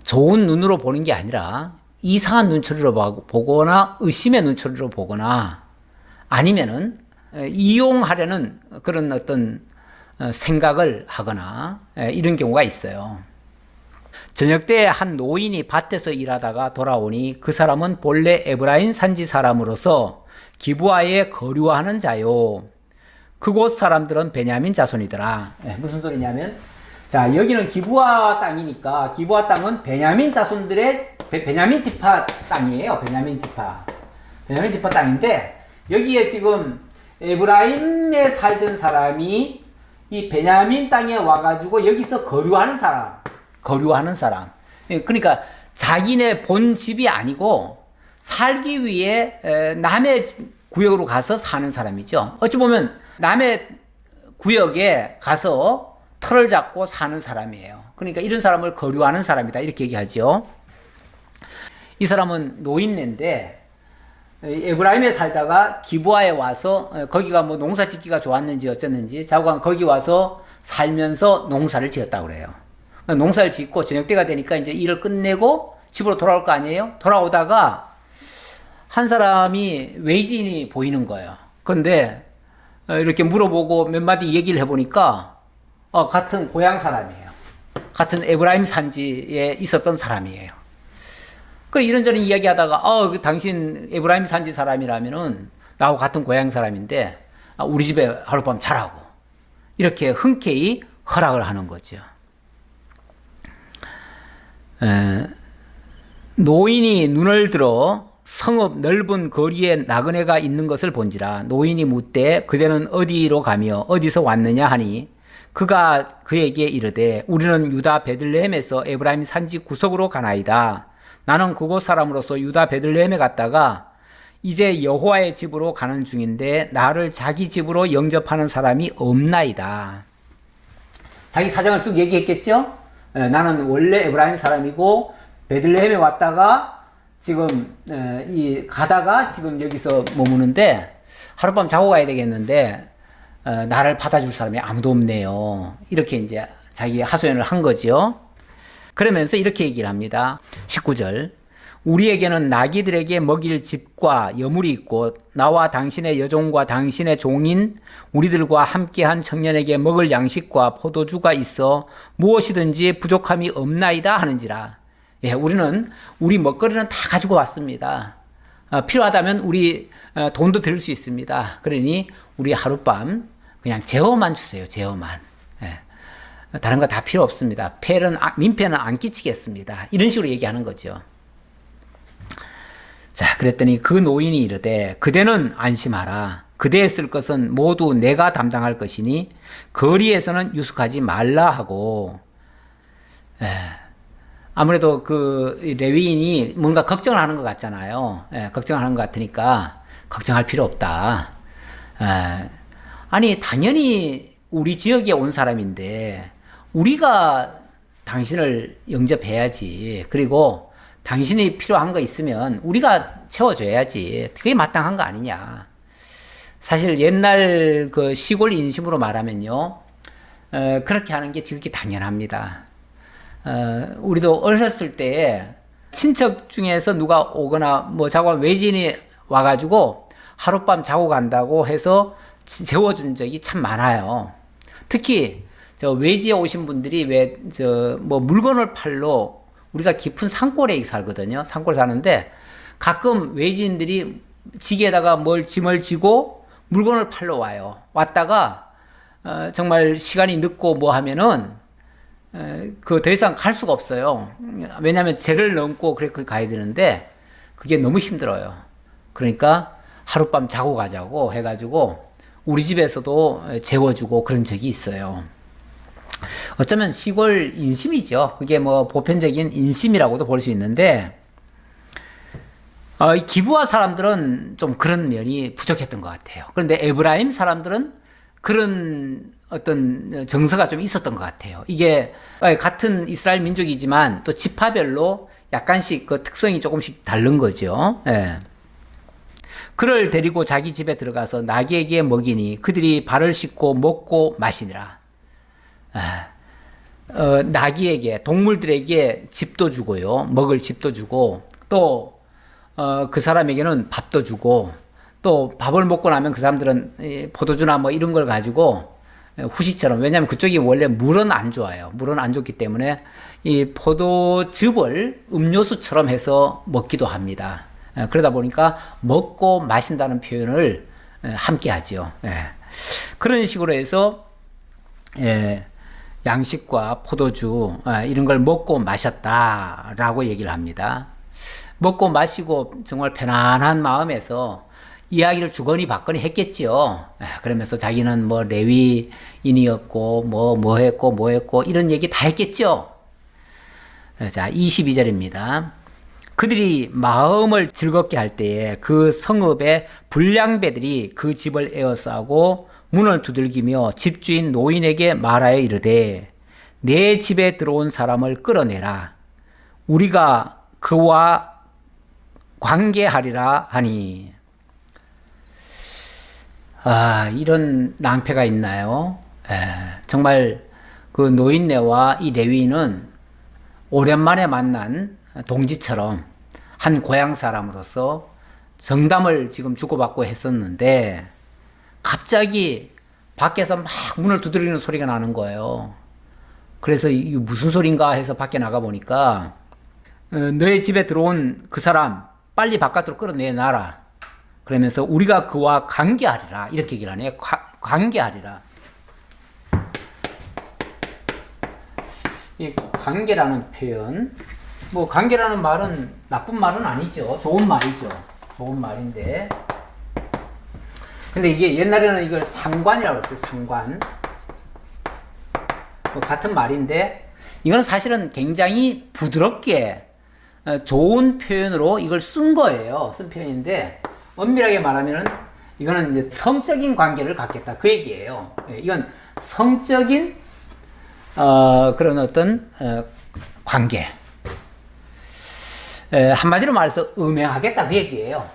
좋은 눈으로 보는 게 아니라 이상한 눈초리로 보거나 의심의 눈초리로 보거나 아니면은 이용하려는 그런 어떤 생각을 하거나 이런 경우가 있어요. 저녁 때 한 노인이 밭에서 일하다가 돌아오니 그 사람은 본래 에브라임 산지 사람으로서 기브아에 거류하는 자요. 그곳 사람들은 베냐민 자손이더라. 무슨 소리냐면, 자, 여기는 기브아 땅이니까 기브아 땅은 베냐민 자손들의 베냐민 지파 땅이에요. 베냐민 지파. 베냐민 지파 땅인데 여기에 지금 에브라임에 살던 사람이 이 베냐민 땅에 와가지고 여기서 거류하는 사람. 그러니까 자기네 본 집이 아니고 살기 위해 남의 구역으로 가서 사는 사람이죠. 어찌 보면 남의 구역에 가서 터를 잡고 사는 사람이에요. 그러니까 이런 사람을 거류하는 사람이다. 이렇게 얘기하죠. 이 사람은 노인네인데 에브라임에 살다가 기브아에 와서 거기가 뭐 농사 짓기가 좋았는지 어쨌는지 자고간 거기 와서 살면서 농사를 지었다고 그래요. 농사를 짓고 저녁 때가 되니까 이제 일을 끝내고 집으로 돌아올 거 아니에요? 돌아오다가 한 사람이 외지인이 보이는 거예요. 그런데 이렇게 물어보고 몇 마디 얘기를 해보니까 같은 고향 사람이에요. 같은 에브라임 산지에 있었던 사람이에요. 그래 이런저런 이야기하다가 당신 에브라임 산지 사람이라면은 나하고 같은 고향 사람인데 우리 집에 하룻밤 자라고 이렇게 흔쾌히 허락을 하는 거죠. 노인이 눈을 들어 성읍 넓은 거리에 나그네가 있는 것을 본지라. 노인이 묻되 그대는 어디로 가며 어디서 왔느냐 하니 그가 그에게 이르되 우리는 유다 베들레헴에서 에브라임 산지 구석으로 가나이다. 나는 그곳 사람으로서 유다 베들레헴에 갔다가 이제 여호와의 집으로 가는 중인데 나를 자기 집으로 영접하는 사람이 없나이다. 자기 사정을 쭉 얘기했겠죠? 나는 원래 에브라임 사람이고 베들레헴에 왔다가 지금 가다가 지금 여기서 머무는데 하룻밤 자고 가야 되겠는데 나를 받아줄 사람이 아무도 없네요. 이렇게 이제 자기 하소연을 한 거죠. 그러면서 이렇게 얘기를 합니다. 19절 우리에게는 나귀들에게 먹일 집과 여물이 있고 나와 당신의 여종과 당신의 종인 우리들과 함께한 청년에게 먹을 양식과 포도주가 있어 무엇이든지 부족함이 없나이다 하는지라. 우리는 우리 먹거리는 다 가지고 왔습니다. 필요하다면 우리 돈도 드릴 수 있습니다. 그러니 우리 하룻밤 그냥 제어만 주세요. 제어만. 다른 거 다 필요 없습니다. 민폐는 안 끼치겠습니다. 이런 식으로 얘기하는 거죠. 자, 그랬더니 그 노인이 이르되 그대는 안심하라. 그대의 쓸 것은 모두 내가 담당할 것이니 거리에서는 유숙하지 말라 하고. 아무래도 그 레위인이 뭔가 걱정을 하는 것 같잖아요. 걱정을 하는 것 같으니까 걱정할 필요 없다. 아니 당연히 우리 지역에 온 사람인데 우리가 당신을 영접해야지. 그리고 당신이 필요한 거 있으면 우리가 채워줘야지. 그게 마땅한 거 아니냐. 사실 옛날 그 시골 인심으로 말하면요. 그렇게 하는 게 지극히 당연합니다. 우리도 어렸을 때 친척 중에서 누가 오거나 뭐 자고 외지인이 와가지고 하룻밤 자고 간다고 해서 재워준 적이 참 많아요. 특히 저 외지에 오신 분들이 뭐 물건을 팔러 우리가 깊은 산골에 살거든요. 산골에 사는데 가끔 외지인들이 지게에다가 짐을 지고 물건을 팔러 와요. 왔다가 정말 시간이 늦고 뭐 하면은 그 더 이상 갈 수가 없어요. 왜냐하면 제를 넘고 그렇게 가야 되는데 그게 너무 힘들어요. 그러니까 하룻밤 자고 가자고 해가지고 우리 집에서도 재워주고 그런 적이 있어요. 어쩌면 시골 인심이죠. 그게 뭐 보편적인 인심이라고도 볼 수 있는데 이 기브아 사람들은 좀 그런 면이 부족했던 것 같아요. 그런데 에브라임 사람들은 그런 어떤 정서가 좀 있었던 것 같아요. 이게 같은 이스라엘 민족이지만 또 지파별로 약간씩 그 특성이 조금씩 다른 거죠. 예. 그를 데리고 자기 집에 들어가서 나귀에게 먹이니 그들이 발을 씻고 먹고 마시니라. 나귀에게, 동물들에게 집도 주고요. 먹을 집도 주고 또 그 사람에게는 밥도 주고 또 밥을 먹고 나면 그 사람들은 포도주나 뭐 이런 걸 가지고 후식처럼, 왜냐하면 그쪽이 원래 물은 안 좋아요. 물은 안 좋기 때문에 이 포도즙을 음료수처럼 해서 먹기도 합니다. 그러다 보니까 먹고 마신다는 표현을 함께 하죠. 그런 식으로 해서 양식과 포도주 이런 걸 먹고 마셨다라고 얘기를 합니다. 먹고 마시고 정말 편안한 마음에서 이야기를 주거니 받거니 했겠지요. 그러면서 자기는 뭐 레위인이었고 뭐 했고 이런 얘기 다 했겠죠. 자, 22절입니다. 그들이 마음을 즐겁게 할 때에 그 성읍의 불량배들이 그 집을 에워싸고 문을 두들기며 집주인 노인에게 말하여 이르되 내 집에 들어온 사람을 끌어내라. 우리가 그와 관계하리라 하니. 이런 낭패가 있나요? 정말 그 노인네와 이 레위인은 오랜만에 만난 동지처럼 한 고향 사람으로서 정담을 지금 주고받고 했었는데 갑자기 밖에서 막 문을 두드리는 소리가 나는 거예요. 그래서 이게 무슨 소린가 해서 밖에 나가 보니까 너의 집에 들어온 그 사람 빨리 바깥으로 끌어내놔라. 그러면서 우리가 그와 관계하리라 이렇게 얘기를 하네요. 관계하리라. 이 관계라는 표현, 뭐 관계라는 말은 나쁜 말은 아니죠. 좋은 말이죠. 좋은 말인데, 근데 이게 옛날에는 이걸 상관이라고 했어요. 상관. 뭐 같은 말인데 이거는 사실은 굉장히 부드럽게 좋은 표현으로 이걸 쓴 거예요. 쓴 표현인데 엄밀하게 말하면은 이거는 이제 성적인 관계를 갖겠다 그 얘기예요. 이건 성적인 그런 어떤 관계. 한마디로 말해서 음행하겠다 그 얘기예요.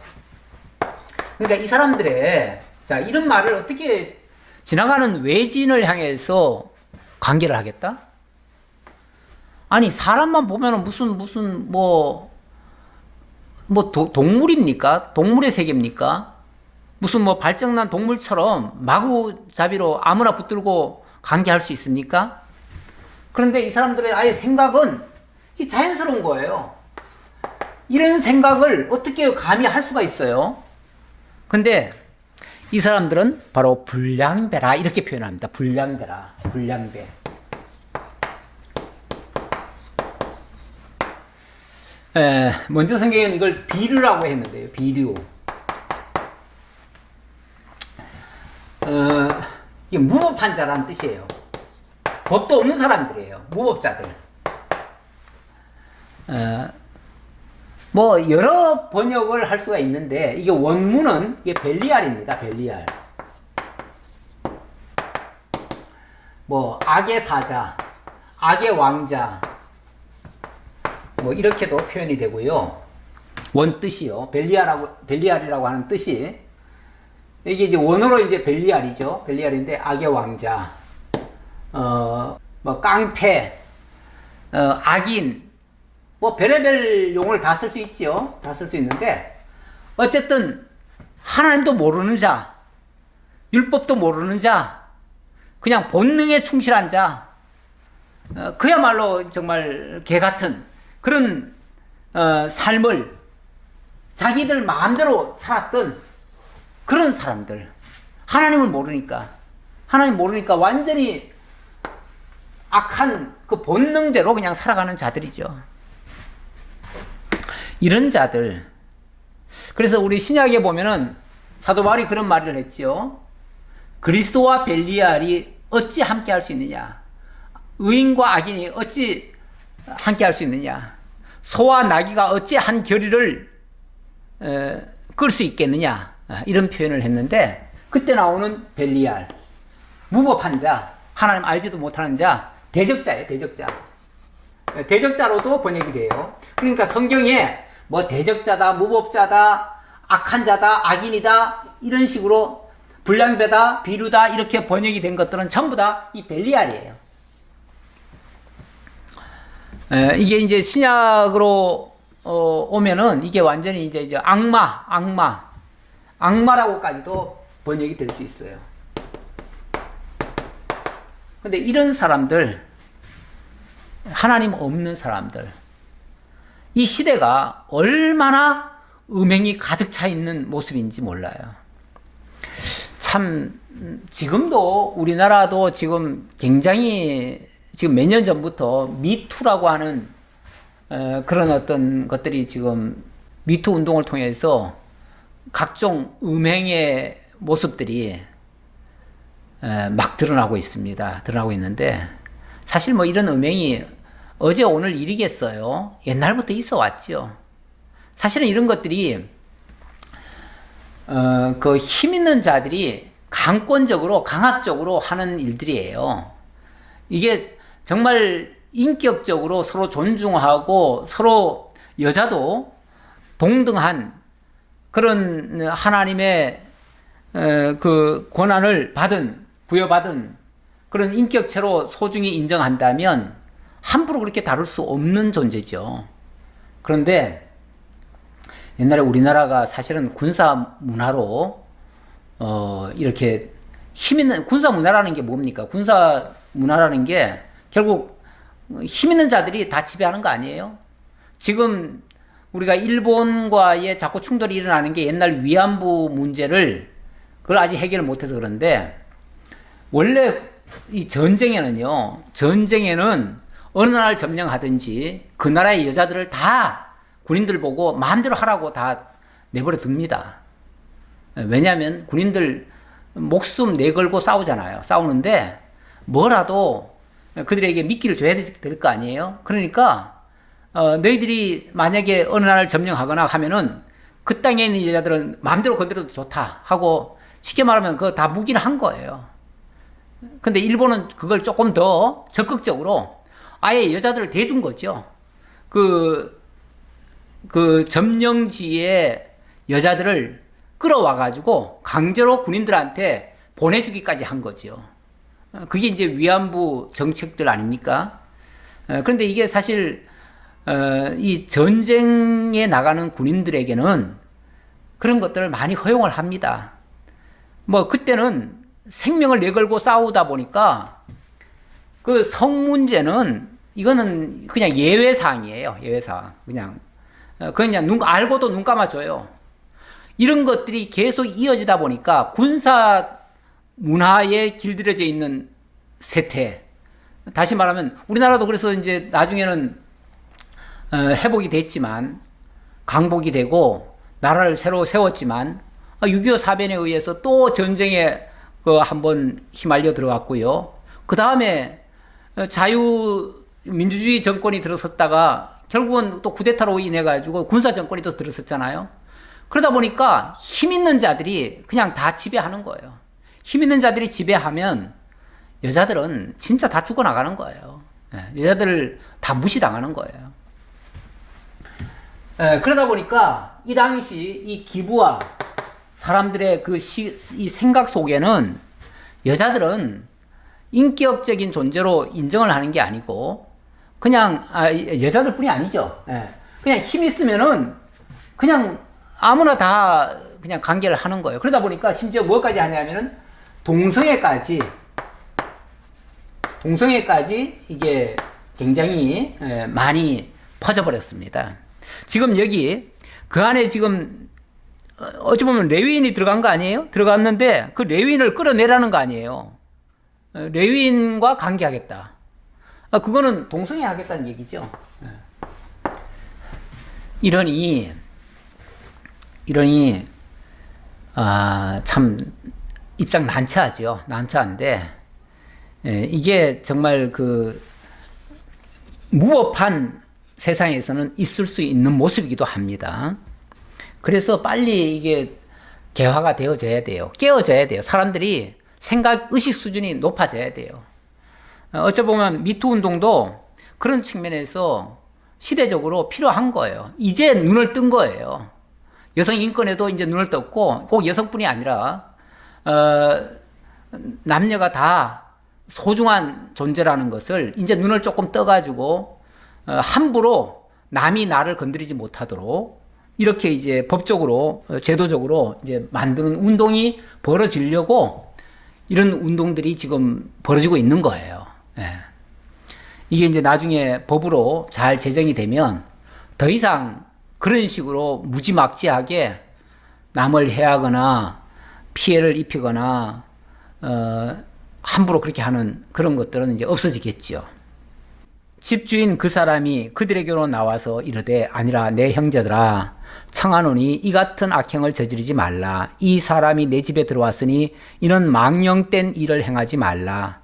그러니까 이 사람들의 자 이런 말을 어떻게 지나가는 외지인을 향해서 관계를 하겠다? 아니 사람만 보면은 무슨 동물입니까? 동물의 세계입니까? 무슨 뭐 발정난 동물처럼 마구잡이로 아무나 붙들고 관계할 수 있습니까? 그런데 이 사람들의 아예 생각은 이게 자연스러운 거예요. 이런 생각을 어떻게 감히 할 수가 있어요? 근데 이 사람들은 바로 불량배라 이렇게 표현합니다. 불량배라. 불량배. 먼저 성경에는 이걸 비류라고 했는데요. 비류. 이게 무법한 자라는 뜻이에요. 법도 없는 사람들이에요. 무법자들. 뭐 여러 번역을 할 수가 있는데 이게 원문은 이게 벨리알입니다. 벨리알. 뭐 악의 사자, 악의 왕자, 뭐 이렇게도 표현이 되고요. 원 뜻이요. 벨리알이라고 하는 뜻이 이게 이제 원어로 이제 벨리알이죠. 벨리알인데 악의 왕자, 뭐 깡패, 악인, 뭐 별의별 용어를 다 쓸 수 있죠. 다 쓸 수 있는데 어쨌든 하나님도 모르는 자, 율법도 모르는 자, 그냥 본능에 충실한 자, 그야말로 정말 개 같은 그런 삶을 자기들 마음대로 살았던 그런 사람들, 하나님을 모르니까 하나님 모르니까 완전히 악한 그 본능대로 그냥 살아가는 자들이죠. 이런 자들. 그래서 우리 신약에 보면은 사도 바울이 그런 말을 했지요. 그리스도와 벨리알이 어찌 함께 할 수 있느냐? 의인과 악인이 어찌 함께 할 수 있느냐? 소와 나귀가 어찌 한 결의를 끌 수 있겠느냐? 이런 표현을 했는데, 그때 나오는 벨리알, 무법한 자, 하나님 알지도 못하는 자, 대적자예요, 대적자. 대적자로도 번역이 돼요. 그러니까 성경에 뭐 대적자다, 무법자다, 악한 자다, 악인이다, 이런 식으로 불량배다, 비루다, 이렇게 번역이 된 것들은 전부 다 이 벨리알이에요. 이게 이제 신약으로 오면은 이게 완전히 이제 악마라고까지도 번역이 될 수 있어요. 근데 이런 사람들, 하나님 없는 사람들, 이 시대가 얼마나 음행이 가득 차 있는 모습인지 몰라요. 참, 지금도 우리나라도 지금 굉장히 지금 몇 년 전부터 미투라고 하는 그런 어떤 것들이 지금 미투 운동을 통해서 각종 음행의 모습들이 막 드러나고 있습니다. 드러나고 있는데, 사실 뭐 이런 음행이 어제 오늘 일이겠어요? 옛날부터 있어 왔죠. 사실은 이런 것들이 그 힘 있는 자들이 강권적으로 강압적으로 하는 일들이에요. 이게 정말 인격적으로 서로 존중하고 서로 여자도 동등한 그런 하나님의 그 권한을 부여받은 그런 인격체로 소중히 인정한다면 함부로 그렇게 다룰 수 없는 존재죠. 그런데 옛날에 우리나라가 사실은 군사 문화로 이렇게 힘 있는, 군사 문화라는 게 뭡니까? 군사 문화라는 게 결국 힘 있는 자들이 다 지배하는 거 아니에요? 지금 우리가 일본과의 자꾸 충돌이 일어나는 게 옛날 위안부 문제를 그걸 아직 해결을 못해서 그런데, 원래 이 전쟁에는 어느 나라를 점령하든지 그 나라의 여자들을 다 군인들 보고 마음대로 하라고 다 내버려 둡니다. 왜냐하면 군인들 목숨 내걸고 싸우잖아요. 싸우는데 뭐라도 그들에게 미끼를 줘야 될 거 아니에요. 그러니까 너희들이 만약에 어느 나라를 점령하거나 하면은 그 땅에 있는 여자들은 마음대로 건드려도 좋다 하고, 쉽게 말하면 그거 다 묵인을 한 거예요. 근데 일본은 그걸 조금 더 적극적으로 아예 여자들을 대준 거죠. 그 점령지에 여자들을 끌어와가지고 강제로 군인들한테 보내주기까지 한 거죠. 그게 이제 위안부 정책들 아닙니까? 그런데 이게 사실 이 전쟁에 나가는 군인들에게는 그런 것들을 많이 허용을 합니다. 뭐 그때는 생명을 내걸고 싸우다 보니까 그 성 문제는 이거는 그냥 예외 사항이에요. 예외 사항. 그냥 눈 알고도 눈 감아줘요. 이런 것들이 계속 이어지다 보니까 군사 문화에 길들여져 있는 세태. 다시 말하면 우리나라도 그래서 이제 나중에는 회복이 됐지만, 강복이 되고 나라를 새로 세웠지만 6.25 사변에 의해서 또 전쟁에 한번 휘말려 들어갔고요. 그 다음에 자유민주주의 정권이 들어섰다가 결국은 또 쿠데타로 인해 가지고 군사 정권이 또 들어섰잖아요. 그러다 보니까 힘 있는 자들이 그냥 다 지배하는 거예요. 힘 있는 자들이 지배하면 여자들은 진짜 다 죽어나가는 거예요. 여자들 다 무시당하는 거예요. 그러다 보니까 이 당시 이 기부와 사람들의 이 생각 속에는 여자들은 인격적인 존재로 인정을 하는 게 아니고, 그냥 여자들뿐이 아니죠. 그냥 힘 있으면은 그냥 아무나 다 그냥 관계를 하는 거예요. 그러다 보니까 심지어 뭐까지 하냐면은 동성애까지 이게 굉장히 많이 퍼져버렸습니다. 지금 여기 그 안에 지금 어찌 보면 레위인이 들어간 거 아니에요? 들어갔는데 그 레위인을 끌어내라는 거 아니에요? 레위인과 관계하겠다. 그거는 동성애 하겠다는 얘기죠. 이러니 참 입장 난처하죠. 난처한데 이게 정말 그 무법한 세상에서는 있을 수 있는 모습이기도 합니다. 그래서 빨리 이게 개화가 되어져야 돼요. 깨어져야 돼요. 사람들이 생각, 의식 수준이 높아져야 돼요. 어찌 보면 미투 운동도 그런 측면에서 시대적으로 필요한 거예요. 이제 눈을 뜬 거예요. 여성 인권에도 이제 눈을 떴고, 꼭 여성뿐이 아니라 남녀가 다 소중한 존재라는 것을 이제 눈을 조금 떠가지고 함부로 남이 나를 건드리지 못하도록 이렇게 이제 법적으로 제도적으로 이제 만드는 운동이 벌어지려고 이런 운동들이 지금 벌어지고 있는 거예요. 예. 이게 이제 나중에 법으로 잘 제정이 되면 더 이상 그런 식으로 무지막지하게 남을 해하거나 피해를 입히거나 함부로 그렇게 하는 그런 것들은 이제 없어지겠죠. 집주인 그 사람이 그들에게로 나와서 이르되 아니라 내 형제들아 청하노니 이 같은 악행을 저지르지 말라. 이 사람이 내 집에 들어왔으니 이는 망령된 일을 행하지 말라.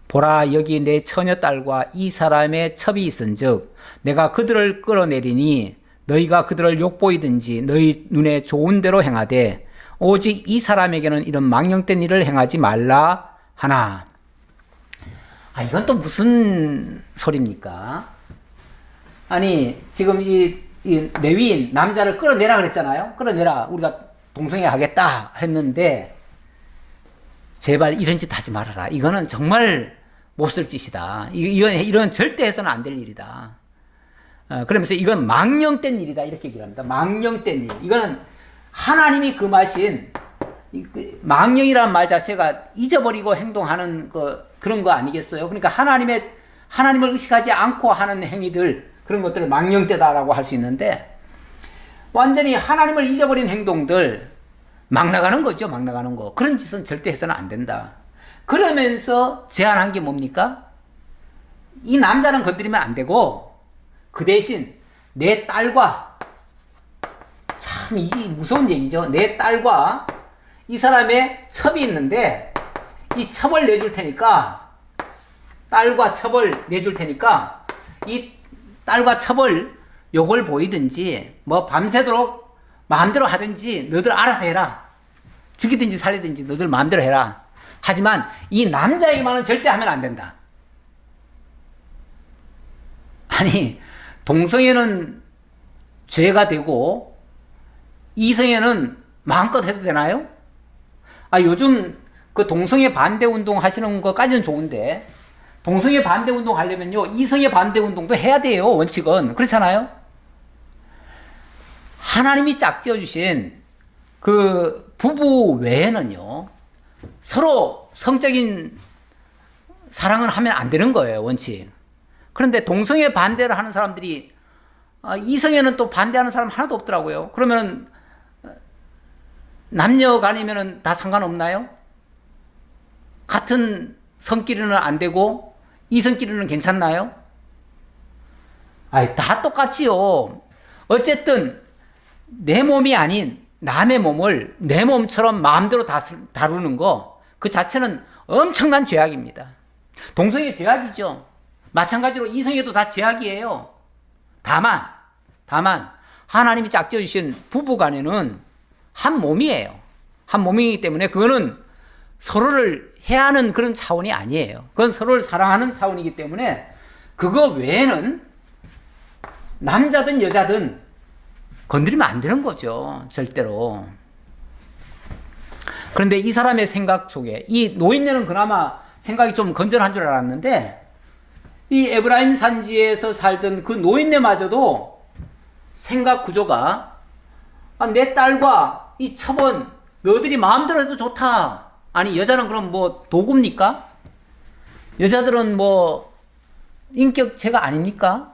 보라 여기 내 처녀딸과 이 사람의 첩이 있은즉 내가 그들을 끌어내리니 너희가 그들을 욕보이든지 너희 눈에 좋은 대로 행하되 오직 이 사람에게는 이런 망령된 일을 행하지 말라 하나. 이건 또 무슨 소리입니까? 아니 지금 이 레위인 남자를 끌어내라 그랬잖아요. 끌어내라, 우리가 동성애 하겠다 했는데 제발 이런 짓 하지 말아라. 이거는 정말 못쓸 짓이다. 이건 절대 해서는 안 될 일이다. 그러면서 이건 망령된 일이다 이렇게 얘기를 합니다. 망령된 일. 이거는 하나님이 금하신 망령이라는 말 자체가 잊어버리고 행동하는 그런 거 아니겠어요? 그러니까 하나님을 의식하지 않고 하는 행위들, 그런 것들을 망령되다라고 할 수 있는데, 완전히 하나님을 잊어버린 행동들, 막 나가는 거죠, 막 나가는 거. 그런 짓은 절대 해서는 안 된다. 그러면서 제안한 게 뭡니까? 이 남자는 건드리면 안 되고, 그 대신 내 딸과, 참 이게 무서운 얘기죠. 내 딸과 이 사람의 첩이 있는데, 이 첩을 내줄 테니까, 딸과 첩을 내줄 테니까, 이 딸과 첩을 욕을 보이든지, 뭐 밤새도록 마음대로 하든지, 너들 알아서 해라. 죽이든지 살리든지 너들 마음대로 해라. 하지만 이 남자에게만은 절대 하면 안 된다. 아니, 동성애는 죄가 되고, 이성애는 마음껏 해도 되나요? 요즘 그 동성애 반대 운동 하시는 것까지는 좋은데, 동성애 반대 운동 하려면요, 이성애 반대 운동도 해야 돼요, 원칙은. 그렇잖아요? 하나님이 짝지어 주신 그 부부 외에는요, 서로 성적인 사랑은 하면 안 되는 거예요, 원칙. 그런데 동성애 반대를 하는 사람들이, 이성애는 또 반대하는 사람 하나도 없더라고요. 그러면 남녀 간이면은 다 상관없나요? 같은 성끼리는 안 되고 이성끼리는 괜찮나요? 다 똑같지요. 어쨌든 내 몸이 아닌 남의 몸을 내 몸처럼 마음대로 다루는 거, 그 자체는 엄청난 죄악입니다. 동성애 죄악이죠. 마찬가지로 이성애도 다 죄악이에요. 다만 하나님이 짝지어 주신 부부 간에는 한 몸이에요. 한 몸이기 때문에 그거는 서로를 해하는 그런 차원이 아니에요. 그건 서로를 사랑하는 차원이기 때문에 그거 외에는 남자든 여자든 건드리면 안 되는 거죠, 절대로. 그런데 이 사람의 생각 속에, 이 노인네는 그나마 생각이 좀 건전한 줄 알았는데, 이 에브라임 산지에서 살던 그 노인네마저도 생각 구조가, 내 딸과 이 첩은 너희들이 마음대로 해도 좋다. 아니, 여자는 그럼 뭐 도구입니까? 여자들은 뭐 인격체가 아닙니까?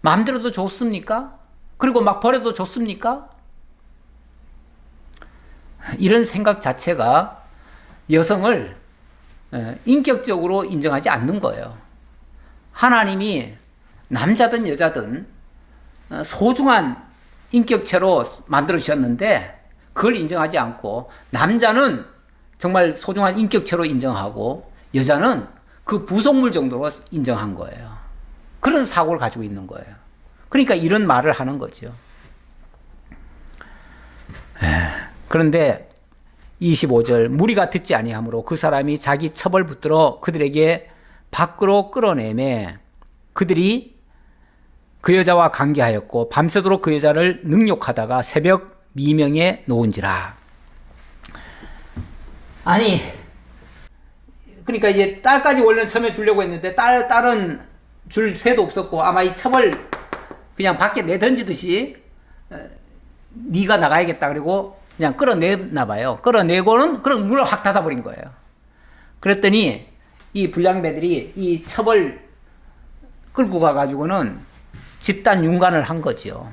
마음대로도 좋습니까? 그리고 막 버려도 좋습니까? 이런 생각 자체가 여성을 인격적으로 인정하지 않는 거예요. 하나님이 남자든 여자든 소중한 인격체로 만들어 주셨는데 그걸 인정하지 않고 남자는 정말 소중한 인격체로 인정하고 여자는 그 부속물 정도로 인정한 거예요. 그런 사고를 가지고 있는 거예요. 그러니까 이런 말을 하는 거죠. 그런데 25절 무리가 듣지 아니하므로 그 사람이 자기 첩을 붙들어 그들에게 밖으로 끌어내매 그들이 그 여자와 관계하였고 밤새도록 그 여자를 능욕하다가 새벽 미명에 놓은지라. 아니 그러니까 이제 딸까지 원래는 처음에 주려고 했는데 딸은 줄 새도 없었고 아마 이 첩을 그냥 밖에 내던지듯이 네가 나가야겠다 그리고 그냥 끌어내나 봐요. 끌어내고는 그럼 문을 확 닫아버린 거예요. 그랬더니 이 불량배들이 이 첩을 끌고 가가지고는 집단 윤관을 한 거죠.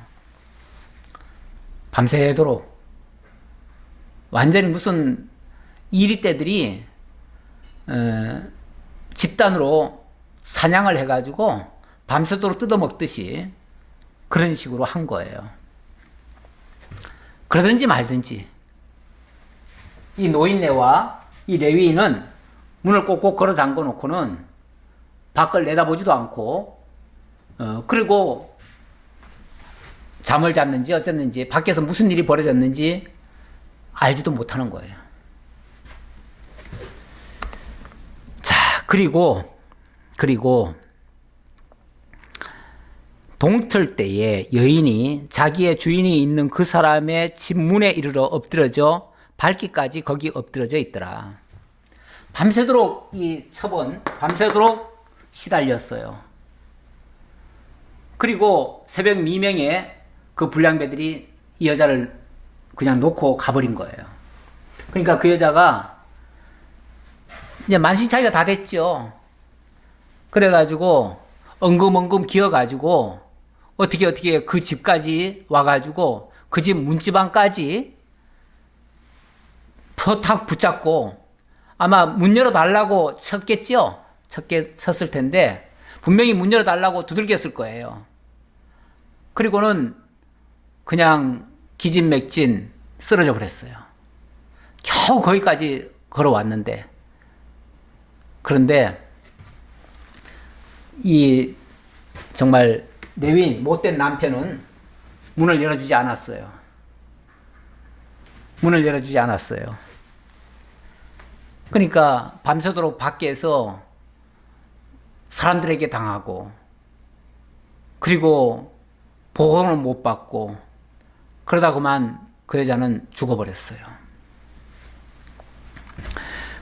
밤새도록. 완전히 무슨 이리떼들이 집단으로 사냥을 해가지고 밤새도록 뜯어먹듯이 그런 식으로 한 거예요. 그러든지 말든지 이 노인네와 이 레위인은 문을 꼭꼭 걸어 잠궈 놓고는 밖을 내다보지도 않고 그리고 잠을 잤는지 어쨌는지 밖에서 무슨 일이 벌어졌는지 알지도 못하는 거예요. 자, 그리고 동틀 때에 여인이 자기의 주인이 있는 그 사람의 집 문에 이르러 엎드러져 밝기까지 거기 엎드러져 있더라. 밤새도록 이 첩은 밤새도록 시달렸어요. 그리고 새벽 미명에 그 불량배들이 이 여자를 그냥 놓고 가버린 거예요. 그러니까 그 여자가 이제 만신창이가 다 됐죠. 그래가지고 엉금엉금 기어가지고 어떻게 그 집까지 와가지고 그 집 문지방까지 탁 붙잡고 아마 문 열어달라고 쳤겠죠? 쳤을 텐데 분명히 문 열어달라고 두들겼을 거예요. 그리고는 그냥 기진맥진 쓰러져 버렸어요. 겨우 거기까지 걸어왔는데 그런데 이 정말 레위인 못된 남편은 문을 열어주지 않았어요. 문을 열어주지 않았어요. 그러니까 밤새도록 밖에서 사람들에게 당하고 그리고 보호는 못 받고 그러다 그만 그 여자는 죽어버렸어요.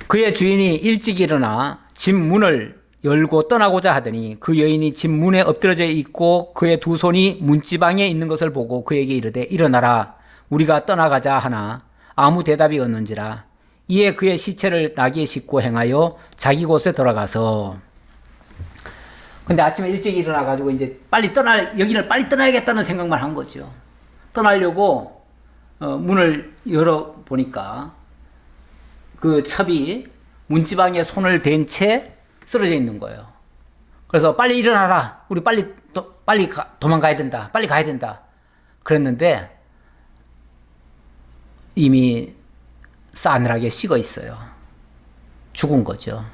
그의 주인이 일찍 일어나 집 문을 열고 떠나고자 하더니 그 여인이 집 문에 엎드러져 있고 그의 두 손이 문지방에 있는 것을 보고 그에게 이르되 일어나라 우리가 떠나가자 하나 아무 대답이 없는지라. 이에 그의 시체를 나귀에 싣고 행하여 자기 곳에 돌아가서 근데 아침에 일찍 일어나가지고 이제 여기를 빨리 떠나야겠다는 생각만 한 거죠. 떠나려고 문을 열어보니까 그 첩이 문지방에 손을 댄 채 쓰러져 있는 거예요. 그래서 빨리 일어나라. 우리 빨리 도망가야 된다. 빨리 가야 된다. 그랬는데 이미 싸늘하게 식어 있어요. 죽은 거죠.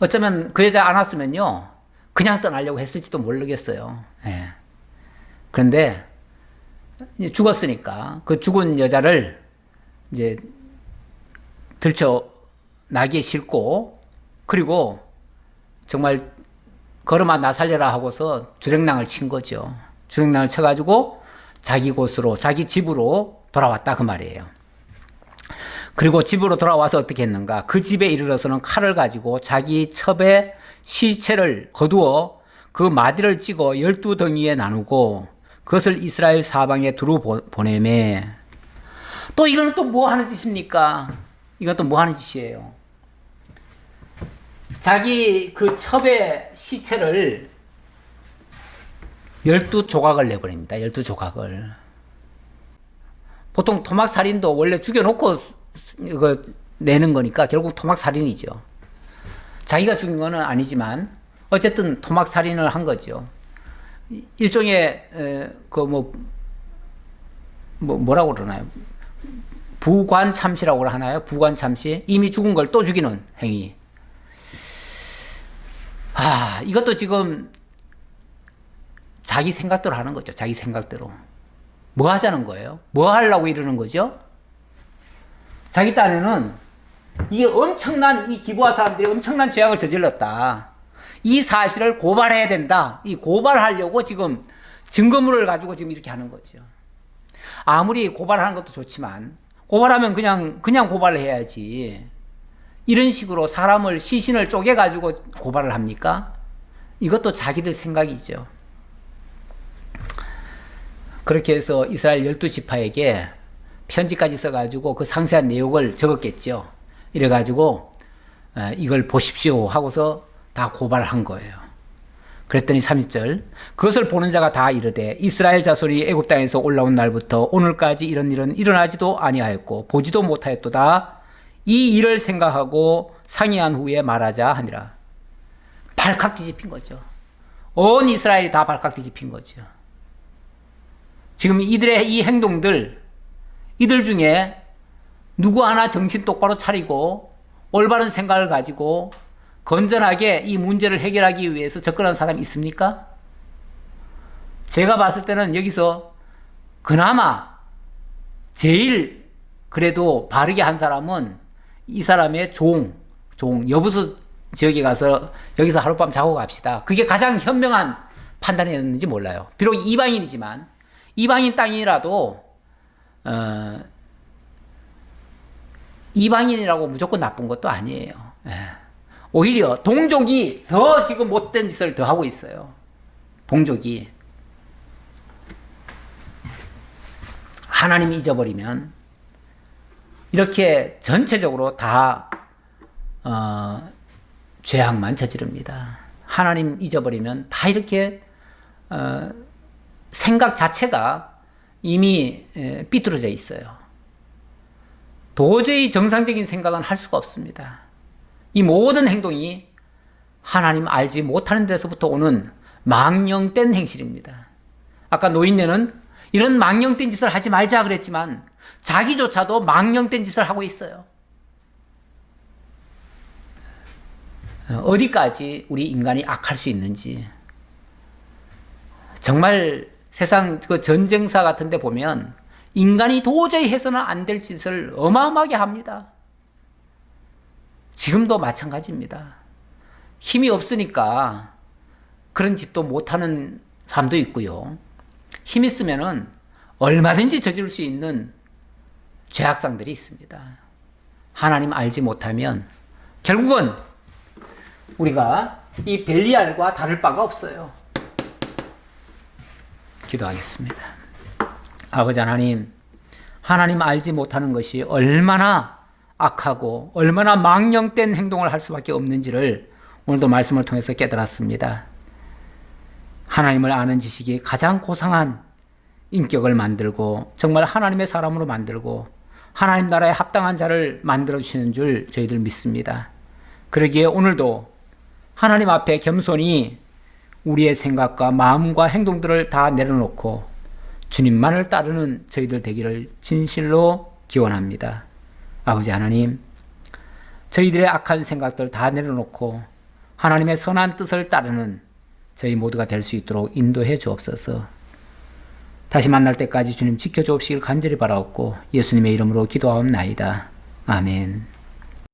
어쩌면 그 여자 안 왔으면요. 그냥 떠나려고 했을지도 모르겠어요. 예. 그런데 죽었으니까 그 죽은 여자를 이제 들쳐 나귀에 싣고 그리고 정말 걸음아 나 살려라 하고서 주랭랑을 친 거죠. 주랭랑을 쳐가지고 자기 곳으로 자기 집으로 돌아왔다 그 말이에요. 그리고 집으로 돌아와서 어떻게 했는가? 그 집에 이르러서는 칼을 가지고 자기 첩의 시체를 거두어 그 마디를 찍어 12덩이에 나누고 그것을 이스라엘 사방에 두루 보내매. 또 이거는 또 뭐 하는 짓입니까? 이건 또 뭐 하는 짓이에요? 자기 그 첩의 시체를 12조각을 내버립니다. 12조각을. 보통 토막살인도 원래 죽여놓고 이거 내는 거니까 결국 토막살인이죠. 자기가 죽인 거는 아니지만 어쨌든 토막살인을 한 거죠. 일종의 뭐라고 그러나요? 부관참시라고 하나요? 부관참시. 이미 죽은 걸 또 죽이는 행위. 이것도 지금 자기 생각대로 하는 거죠. 자기 생각대로. 뭐 하자는 거예요? 뭐 하려고 이러는 거죠? 자기 딴에는 이게 엄청난, 이 기부하 사람들이 엄청난 죄악을 저질렀다. 이 사실을 고발해야 된다. 이 고발하려고 지금 증거물을 가지고 지금 이렇게 하는 거죠. 아무리 고발하는 것도 좋지만 고발하면 그냥 고발을 해야지. 이런 식으로 사람을 시신을 쪼개가지고 고발을 합니까? 이것도 자기들 생각이죠. 그렇게 해서 이스라엘 12지파에게 편지까지 써가지고 그 상세한 내용을 적었겠죠. 이래가지고 이걸 보십시오 하고서 다 고발한 거예요. 그랬더니 30절, 그것을 보는 자가 다 이르되 이스라엘 자손이 애굽 땅에서 올라온 날부터 오늘까지 이런 일은 일어나지도 아니하였고 보지도 못하였도다. 이 일을 생각하고 상의한 후에 말하자 하니라. 발칵 뒤집힌 거죠. 온 이스라엘이 다 발칵 뒤집힌 거죠. 지금 이들의 이 행동들, 이들 중에 누구 하나 정신 똑바로 차리고 올바른 생각을 가지고 건전하게 이 문제를 해결하기 위해서 접근한 사람이 있습니까? 제가 봤을 때는 여기서 그나마 제일 그래도 바르게 한 사람은 이 사람의 여부수 지역에 가서 여기서 하룻밤 자고 갑시다. 그게 가장 현명한 판단이었는지 몰라요. 비록 이방인이지만 이방인 땅이라도 이방인이라고 무조건 나쁜 것도 아니에요. 오히려 동족이 더 지금 못된 짓을 더 하고 있어요. 동족이 하나님 잊어버리면 이렇게 전체적으로 다 죄악만 저지릅니다. 하나님 잊어버리면 다 이렇게 생각 자체가 이미 삐뚤어져 있어요. 도저히 정상적인 생각은 할 수가 없습니다. 이 모든 행동이 하나님 알지 못하는 데서부터 오는 망령된 행실입니다. 아까 노인네는 이런 망령된 짓을 하지 말자 그랬지만 자기조차도 망령된 짓을 하고 있어요. 어디까지 우리 인간이 악할 수 있는지. 정말 세상 그 전쟁사 같은 데 보면 인간이 도저히 해서는 안 될 짓을 어마어마하게 합니다. 지금도 마찬가지입니다. 힘이 없으니까 그런 짓도 못하는 사람도 있고요. 힘 있으면은 얼마든지 저지를 수 있는 죄악상들이 있습니다. 하나님 알지 못하면 결국은 우리가 이 벨리알과 다를 바가 없어요. 기도하겠습니다. 아버지 하나님, 하나님 알지 못하는 것이 얼마나 악하고 얼마나 망령된 행동을 할 수밖에 없는지를 오늘도 말씀을 통해서 깨달았습니다. 하나님을 아는 지식이 가장 고상한 인격을 만들고 정말 하나님의 사람으로 만들고 하나님 나라에 합당한 자를 만들어주시는 줄 저희들 믿습니다. 그러기에 오늘도 하나님 앞에 겸손히 우리의 생각과 마음과 행동들을 다 내려놓고 주님만을 따르는 저희들 되기를 진실로 기원합니다. 아버지 하나님, 저희들의 악한 생각들 다 내려놓고 하나님의 선한 뜻을 따르는 저희 모두가 될 수 있도록 인도해 주옵소서. 다시 만날 때까지 주님 지켜주옵시길 간절히 바라옵고 예수님의 이름으로 기도하옵나이다. 아멘.